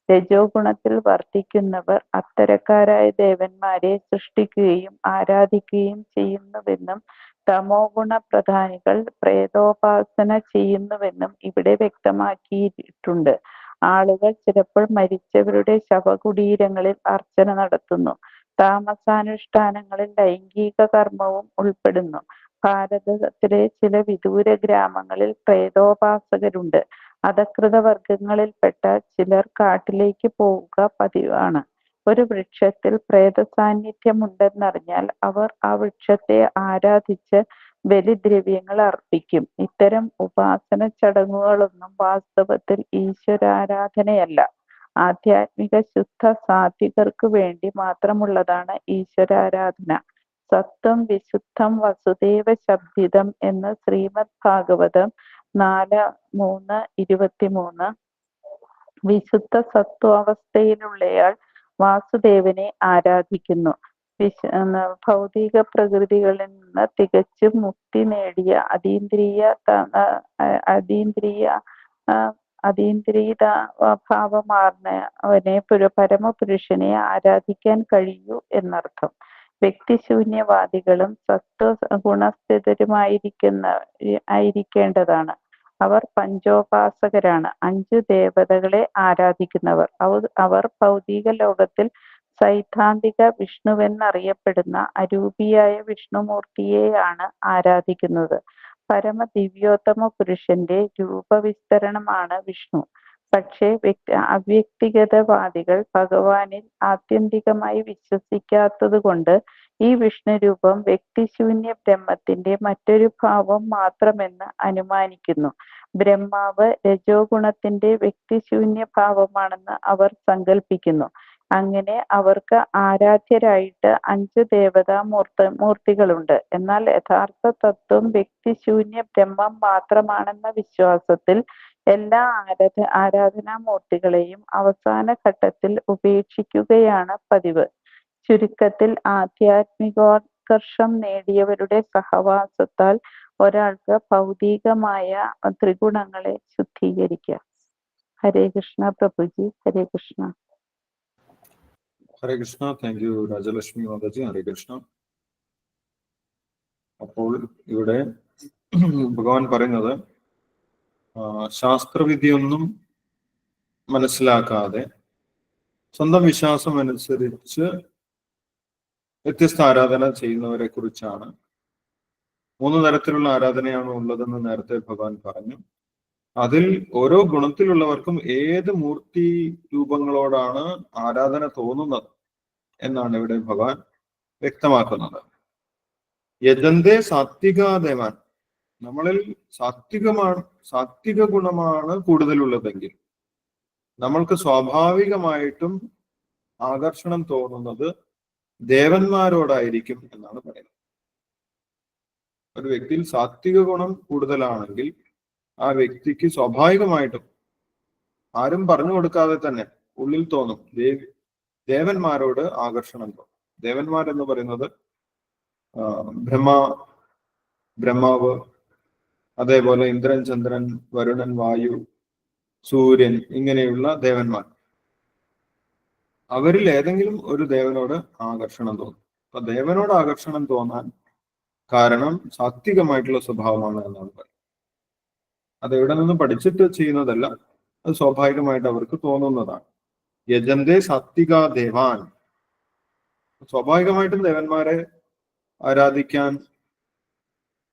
രജോ ഗുണത്തിൽ വർത്തിക്കുന്നവർ അത്തരക്കാരായ ദേവന്മാരെ സൃഷ്ടിക്കുകയും ആരാധിക്കുകയും ചെയ്യുന്നുവെന്നും തമോ ഗുണ പ്രധാനികൾ പ്രേതോപാസന ചെയ്യുന്നുവെന്നും ഇവിടെ വ്യക്തമാക്കിയിട്ടുണ്ട്. ആളുകൾ ചിലപ്പോൾ മരിച്ചവരുടെ ശവകുടീരങ്ങളിൽ അർച്ചന നടത്തുന്നു. താമസാനുഷ്ഠാനങ്ങളിൽ ലൈംഗിക കർമ്മവും ഉൾപ്പെടുന്നു. ഭാരതത്തിലെ ചില വിദൂര ഗ്രാമങ്ങളിൽ പ്രേതോപാസകരുണ്ട്. അധകൃത വർഗങ്ങളിൽപ്പെട്ട ചിലർ കാട്ടിലേക്ക് പോവുക പതിവാണ്. ഒരു വൃക്ഷത്തിൽ പ്രേത സാന്നിധ്യമുണ്ടെന്നറിഞ്ഞാൽ അവർ ആ വൃക്ഷത്തെ ആരാധിച്ച് ബലിദ്രവ്യങ്ങൾ അർപ്പിക്കും. ഇത്തരം ഉപാസന ചടങ്ങുകളൊന്നും വാസ്തവത്തിൽ ഈശ്വരാരാധനയല്ല. ആധ്യാത്മിക ശുദ്ധ സാത്വികർക്ക് വേണ്ടി മാത്രമുള്ളതാണ് ഈശ്വരാരാധന. സത്വം വിശുദ്ധം വസുദേവ ശബ്ദിതം എന്ന് ശ്രീമദ് ഭാഗവതം 4:3-23. വിശുദ്ധ സത്വാവസ്ഥയിലുള്ളയാൾ വാസുദേവനെ ആരാധിക്കുന്നു. ഭൗതിക പ്രകൃതികളിൽ നിന്ന് തികച്ചും മുക്തി നേടിയ അതീന്ദ്രിയ ഭാവമാർന്നവനെ പരമപുരുഷനെ ആരാധിക്കാൻ കഴിയൂ എന്നർത്ഥം. വ്യക്തിശൂന്യവാദികളും സത്വഗുണസ്ഥിതരുമായിരിക്കേണ്ടതാണ്. അവർ പഞ്ചോപാസകരാണ്, 5 ദേവതകളെ ആരാധിക്കുന്നവർ. അവർ ഭൗതിക ലോകത്തിൽ സൈദ്ധാന്തിക വിഷ്ണുവെന്നറിയപ്പെടുന്ന അരൂപിയായ വിഷ്ണുമൂർത്തിയെയാണ് ആരാധിക്കുന്നത്. പരമദിവ്യോത്തമ പുരുഷന്റെ രൂപവിസ്തരണമാണ് വിഷ്ണു. പക്ഷേ അവ്യക്തിഗതവാദികൾ ഭഗവാനിൽ ആത്യന്തികമായി വിശ്വസിക്കാത്തതുകൊണ്ട് ഈ വിഷ്ണുരൂപം വ്യക്തിശൂന്യ ബ്രഹ്മത്തിന്റെ മറ്റൊരു ഭാവം മാത്രമെന്ന് അനുമാനിക്കുന്നു. ബ്രഹ്മാവ് രജോ ഗുണത്തിന്റെ വ്യക്തിശൂന്യ ഭാവമാണെന്ന് അവർ സങ്കല്പിക്കുന്നു. അങ്ങനെ അവർക്ക് ആരാധ്യരായിട്ട് 5 ദേവതാ മൂർത്തികളുണ്ട്. എന്നാൽ യഥാർത്ഥ തത്വം വ്യക്തിശൂന്യ ബ്രഹ്മം മാത്രമാണെന്ന വിശ്വാസത്തിൽ എല്ലാ ആരാധനാമൂർത്തികളെയും അവസാന ഘട്ടത്തിൽ ഉപേക്ഷിക്കുകയാണ് പതിവ്. ചുരുക്കത്തിൽ ആധ്യാത്മികോത്കർഷം നേടിയവരുടെ സഹവാസത്താൽ ഒരാൾക്ക് ഭൗതികമായ ത്രിഗുണങ്ങളെ ശുദ്ധീകരിക്കാം. ഹരേ കൃഷ്ണ പ്രഭുജി. ഹരേ കൃഷ്ണ. ഹരേ കൃഷ്ണ. Thank you Rajalakshmi Mataji. ഹരേ കൃഷ്ണ. അപ്പോൾ ഇവിടെ ഭഗവാൻ പറയുന്നത് ശാസ്ത്രവിദ്യയൊന്നും മനസ്സിലാക്കാതെ സ്വന്തം വിശ്വാസം അനുസരിച്ച് വ്യത്യസ്ത ആരാധന ചെയ്യുന്നവരെ കുറിച്ചാണ്. 3 തരത്തിലുള്ള ആരാധനയാണ് ഉള്ളതെന്ന് നേരത്തെ ഭഗവാൻ പറഞ്ഞു. അതിൽ ഓരോ ഗുണത്തിലുള്ളവർക്കും ഏത് മൂർത്തി രൂപങ്ങളോടാണ് ആരാധന തോന്നുന്നത് എന്നാണ് ഇവിടെ ഭഗവാൻ വ്യക്തമാക്കുന്നത്. യജന്തേ സാത്വിക ദേവാൻ, നമ്മളിൽ സാത്വിക ഗുണമാണ് കൂടുതലുള്ളതെങ്കിൽ നമ്മൾക്ക് സ്വാഭാവികമായിട്ടും ആകർഷണം തോന്നുന്നത് ദേവന്മാരോടായിരിക്കും എന്നാണ് പറയുന്നത്. ഒരു വ്യക്തിയിൽ സാത്വിക ഗുണം കൂടുതലാണെങ്കിൽ ആ വ്യക്തിക്ക് സ്വാഭാവികമായിട്ടും ആരും പറഞ്ഞു കൊടുക്കാതെ തന്നെ ഉള്ളിൽ തോന്നും ദേവന്മാരോട് ആകർഷണം തോന്നും. ദേവന്മാരെന്ന് പറയുന്നത് ബ്രഹ്മാവ്, അതേപോലെ ഇന്ദ്രൻ, ചന്ദ്രൻ, വരുണൻ, വായു, സൂര്യൻ, ഇങ്ങനെയുള്ള ദേവന്മാർ. അവരിൽ ഏതെങ്കിലും ഒരു ദേവനോട് ആകർഷണം തോന്നും. അപ്പൊ ദേവനോട് ആകർഷണം തോന്നാൻ കാരണം സാത്വികമായിട്ടുള്ള സ്വഭാവമാണ് എന്നാണ് പറയുന്നത്. അത് എവിടെ നിന്ന് പഠിച്ചിട്ട് ചെയ്യുന്നതല്ല, അത് സ്വാഭാവികമായിട്ട് അവർക്ക് തോന്നുന്നതാണ്. യജന്തേ സാത്വിക ദേവാൻ, സ്വാഭാവികമായിട്ടും ദേവന്മാരെ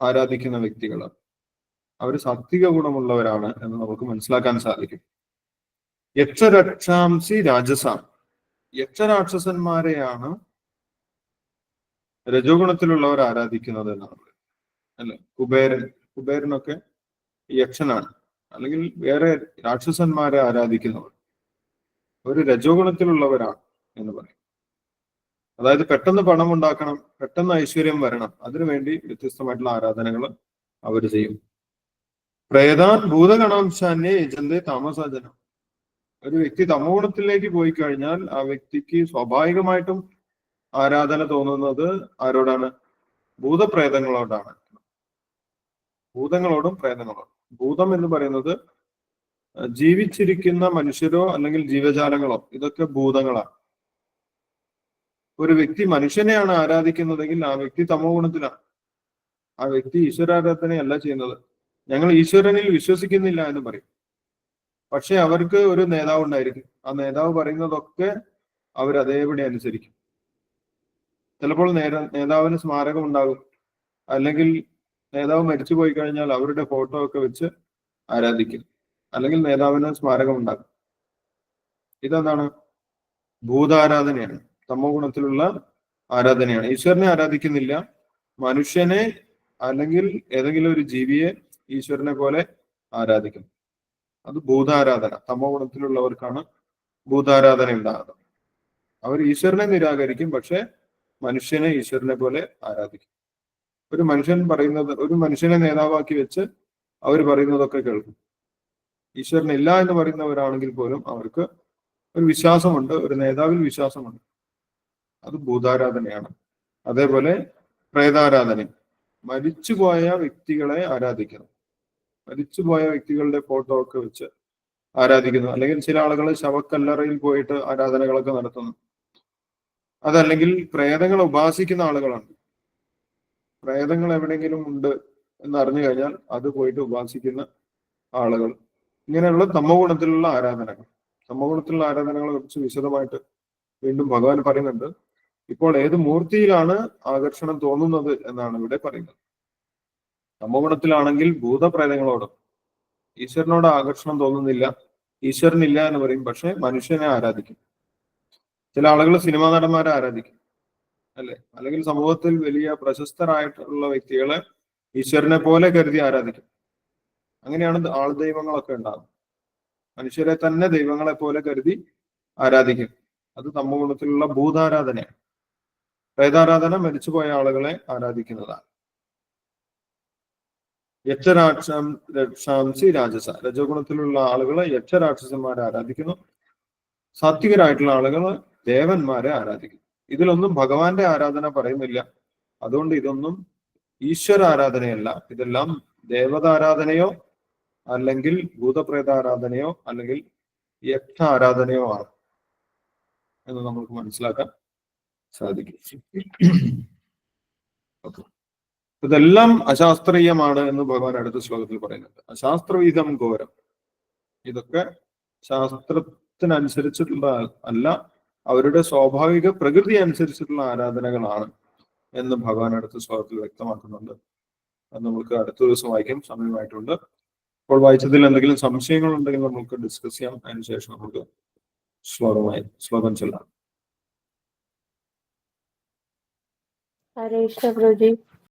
ആരാധിക്കുന്ന വ്യക്തികൾ അവർ സാത്വിക ഗുണമുള്ളവരാണ് എന്ന് നമുക്ക് മനസ്സിലാക്കാൻ സാധിക്കും. യക്ഷരക്ഷാംസി രാജസാം, യക്ഷരാക്ഷസന്മാരെയാണ് രജോഗുണത്തിലുള്ളവർ ആരാധിക്കുന്നത് എന്നാണ് പറയുന്നത് അല്ലെ. കുബേരനൊക്കെ യക്ഷനാണ്, അല്ലെങ്കിൽ വേറെ രാക്ഷസന്മാരെ ആരാധിക്കുന്നവർ ഒരു രജോഗുണത്തിലുള്ളവരാണ് എന്ന് പറയും. അതായത് പെട്ടെന്ന് പണം ഉണ്ടാക്കണം, പെട്ടെന്ന് ഐശ്വര്യം വരണം, അതിനുവേണ്ടി വ്യത്യസ്തമായിട്ടുള്ള ആരാധനകൾ അവർ ചെയ്യും. പ്രേതാൻ ഭൂതഗണാംശാന്യേ യജന്തേ താമസജനം. ഒരു വ്യക്തി തമോഗുണത്തിലേക്ക് പോയി കഴിഞ്ഞാൽ ആ വ്യക്തിക്ക് സ്വാഭാവികമായിട്ടും ആരാധന തോന്നുന്നത് ആരോടാണ്? ഭൂതപ്രേതങ്ങളോടാണ്. ഭൂതങ്ങളോടും പ്രേതങ്ങളോടും. ഭൂതം എന്ന് പറയുന്നത് ജീവിച്ചിരിക്കുന്ന മനുഷ്യരോ അല്ലെങ്കിൽ ജീവജാലങ്ങളോ, ഇതൊക്കെ ഭൂതങ്ങളാണ്. ഒരു വ്യക്തി മനുഷ്യനെയാണ് ആരാധിക്കുന്നതെങ്കിൽ ആ വ്യക്തി തമോ ഗുണത്തിലാണ്. ആ വ്യക്തി ഈശ്വരാരാധനയല്ല ചെയ്യുന്നത്. ഞങ്ങൾ ഈശ്വരനിൽ വിശ്വസിക്കുന്നില്ല എന്ന് പറയും. പക്ഷെ അവർക്ക് ഒരു നേതാവ് ഉണ്ടായിരിക്കും. ആ നേതാവ് പറയുന്നതൊക്കെ അവർ അതേപടി അനുസരിക്കും. ചിലപ്പോൾ നേതാവിന് സ്മാരകം ഉണ്ടാകും, അല്ലെങ്കിൽ നേതാവ് മരിച്ചു പോയി കഴിഞ്ഞാൽ അവരുടെ ഫോട്ടോ ഒക്കെ വെച്ച് ആരാധിക്കും, അല്ലെങ്കിൽ നേതാവിന് സ്മാരകം ഉണ്ടാകും. ഇതെന്താണ്? ഭൂതാരാധനയാണ്, തമോ ഗുണത്തിലുള്ള ആരാധനയാണ്. ഈശ്വരനെ ആരാധിക്കുന്നില്ല, മനുഷ്യനെ അല്ലെങ്കിൽ ഏതെങ്കിലും ഒരു ജീവിയെ ഈശ്വരനെ പോലെ ആരാധിക്കും. അത് ഭൂതാരാധന. തമോ ഗുണത്തിലുള്ളവർക്കാണ് ഭൂതാരാധന ഉണ്ടാകുന്നത്. അവർ ഈശ്വരനെ നിരാകരിക്കും, പക്ഷെ മനുഷ്യനെ ഈശ്വരനെ പോലെ ആരാധിക്കും. ഒരു മനുഷ്യനെ നേതാവാക്കി വെച്ച് അവർ പറയുന്നതൊക്കെ കേൾക്കും. ഈശ്വരനില്ല എന്ന് പറയുന്നവരാണെങ്കിൽ പോലും അവർക്ക് ഒരു വിശ്വാസമുണ്ട്, ഒരു നേതാവിൽ വിശ്വാസമുണ്ട്. അത് ഭൂതാരാധനയാണ്. അതേപോലെ പ്രേതാരാധന, മരിച്ചുപോയ വ്യക്തികളെ ആരാധിക്കുന്നു. മരിച്ചുപോയ വ്യക്തികളുടെ ഫോട്ടോ ഒക്കെ വെച്ച് ആരാധിക്കുന്നു. അല്ലെങ്കിൽ ചില ആളുകൾ ശവക്കല്ലറയിൽ പോയിട്ട് ആരാധനകളൊക്കെ നടത്തുന്നു. അതല്ലെങ്കിൽ പ്രേതങ്ങളെ ഉപാസിക്കുന്ന ആളുകളാണ്. പ്രേതങ്ങൾ എവിടെയെങ്കിലും ഉണ്ട് എന്ന് അറിഞ്ഞു കഴിഞ്ഞാൽ അത് പോയിട്ട് ഉപാസിക്കുന്ന ആളുകൾ. ഇങ്ങനെയുള്ള തമോ ഗുണത്തിലുള്ള ആരാധനകൾ. തമോ ഗുണത്തിലുള്ള ആരാധനകളെ കുറിച്ച് വിശദമായിട്ട് വീണ്ടും ഭഗവാൻ പറയുന്നുണ്ട്. ഇപ്പോൾ ഏത് മൂർത്തിയിലാണ് ആകർഷണം തോന്നുന്നത് എന്നാണ് ഇവിടെ പറയുന്നത്. തമോ ഗുണത്തിലാണെങ്കിൽ ഭൂതപ്രേതങ്ങളോടും ഈശ്വരനോട് ആകർഷണം തോന്നുന്നില്ല, ഈശ്വരനില്ല എന്ന് പറയും, പക്ഷെ മനുഷ്യനെ ആരാധിക്കും. ചില ആളുകൾ സിനിമാ നടന്മാരെ ആരാധിക്കും അല്ലെ, അല്ലെങ്കിൽ സമൂഹത്തിൽ വലിയ പ്രശസ്തരായിട്ടുള്ള വ്യക്തികളെ ഈശ്വരനെ പോലെ കരുതി ആരാധിക്കും. അങ്ങനെയാണ് ആൾദൈവങ്ങളൊക്കെ ഉണ്ടാകുന്നത്. മനുഷ്യരെ തന്നെ ദൈവങ്ങളെ പോലെ കരുതി ആരാധിക്കും. അത് തമോ ഗുണത്തിലുള്ള ഭൂതാരാധനയാണ്. പ്രേതാരാധന മരിച്ചുപോയ ആളുകളെ ആരാധിക്കുന്നതാണ്. യക്ഷരാക്ഷാംസി രാജസ, രജോഗുണത്തിലുള്ള ആളുകളെ യക്ഷരാക്ഷസന്മാരെ ആരാധിക്കുന്നു. സാത്വികരായിട്ടുള്ള ആളുകൾ ദേവന്മാരെ ആരാധിക്കുന്നു. ഇതിലൊന്നും ഭഗവാന്റെ ആരാധന പറയുന്നില്ല. അതുകൊണ്ട് ഇതൊന്നും ഈശ്വര ആരാധനയല്ല. ഇതെല്ലാം ദേവതാരാധനയോ അല്ലെങ്കിൽ ഭൂതപ്രേതാരാധനയോ അല്ലെങ്കിൽ യക്ഷ ആരാധനയോ ആണ് എന്ന് നമുക്ക് മനസ്സിലാക്കാൻ സാധിക്കും. ഇതെല്ലാം അശാസ്ത്രീയമാണ് എന്ന് ഭഗവാൻ അടുത്ത ശ്ലോകത്തിൽ പറയുന്നുണ്ട്. അശാസ്ത്രവിധം ഘോരം. ഇതൊക്കെ ശാസ്ത്രത്തിനനുസരിച്ചിട്ടുള്ള അല്ല, അവരുടെ സ്വാഭാവിക പ്രകൃതി അനുസരിച്ചിട്ടുള്ള ആരാധനകളാണ് എന്ന് ഭഗവാൻ അടുത്ത ശ്ലോകത്തിൽ വ്യക്തമാക്കുന്നുണ്ട്. അത് നമുക്ക് അടുത്ത ദിവസം വായിക്കാം, സമയമായിട്ടുണ്ട്. ഇപ്പോൾ വായിച്ചതിൽ എന്തെങ്കിലും സംശയങ്ങൾ ഉണ്ടെങ്കിൽ നമുക്ക് ഡിസ്കസ് ചെയ്യാം. അതിനുശേഷം നമുക്ക് ശ്ലോകം ചൊല്ലാം. ഹരേ കൃഷ്ണ പ്രഭുജി.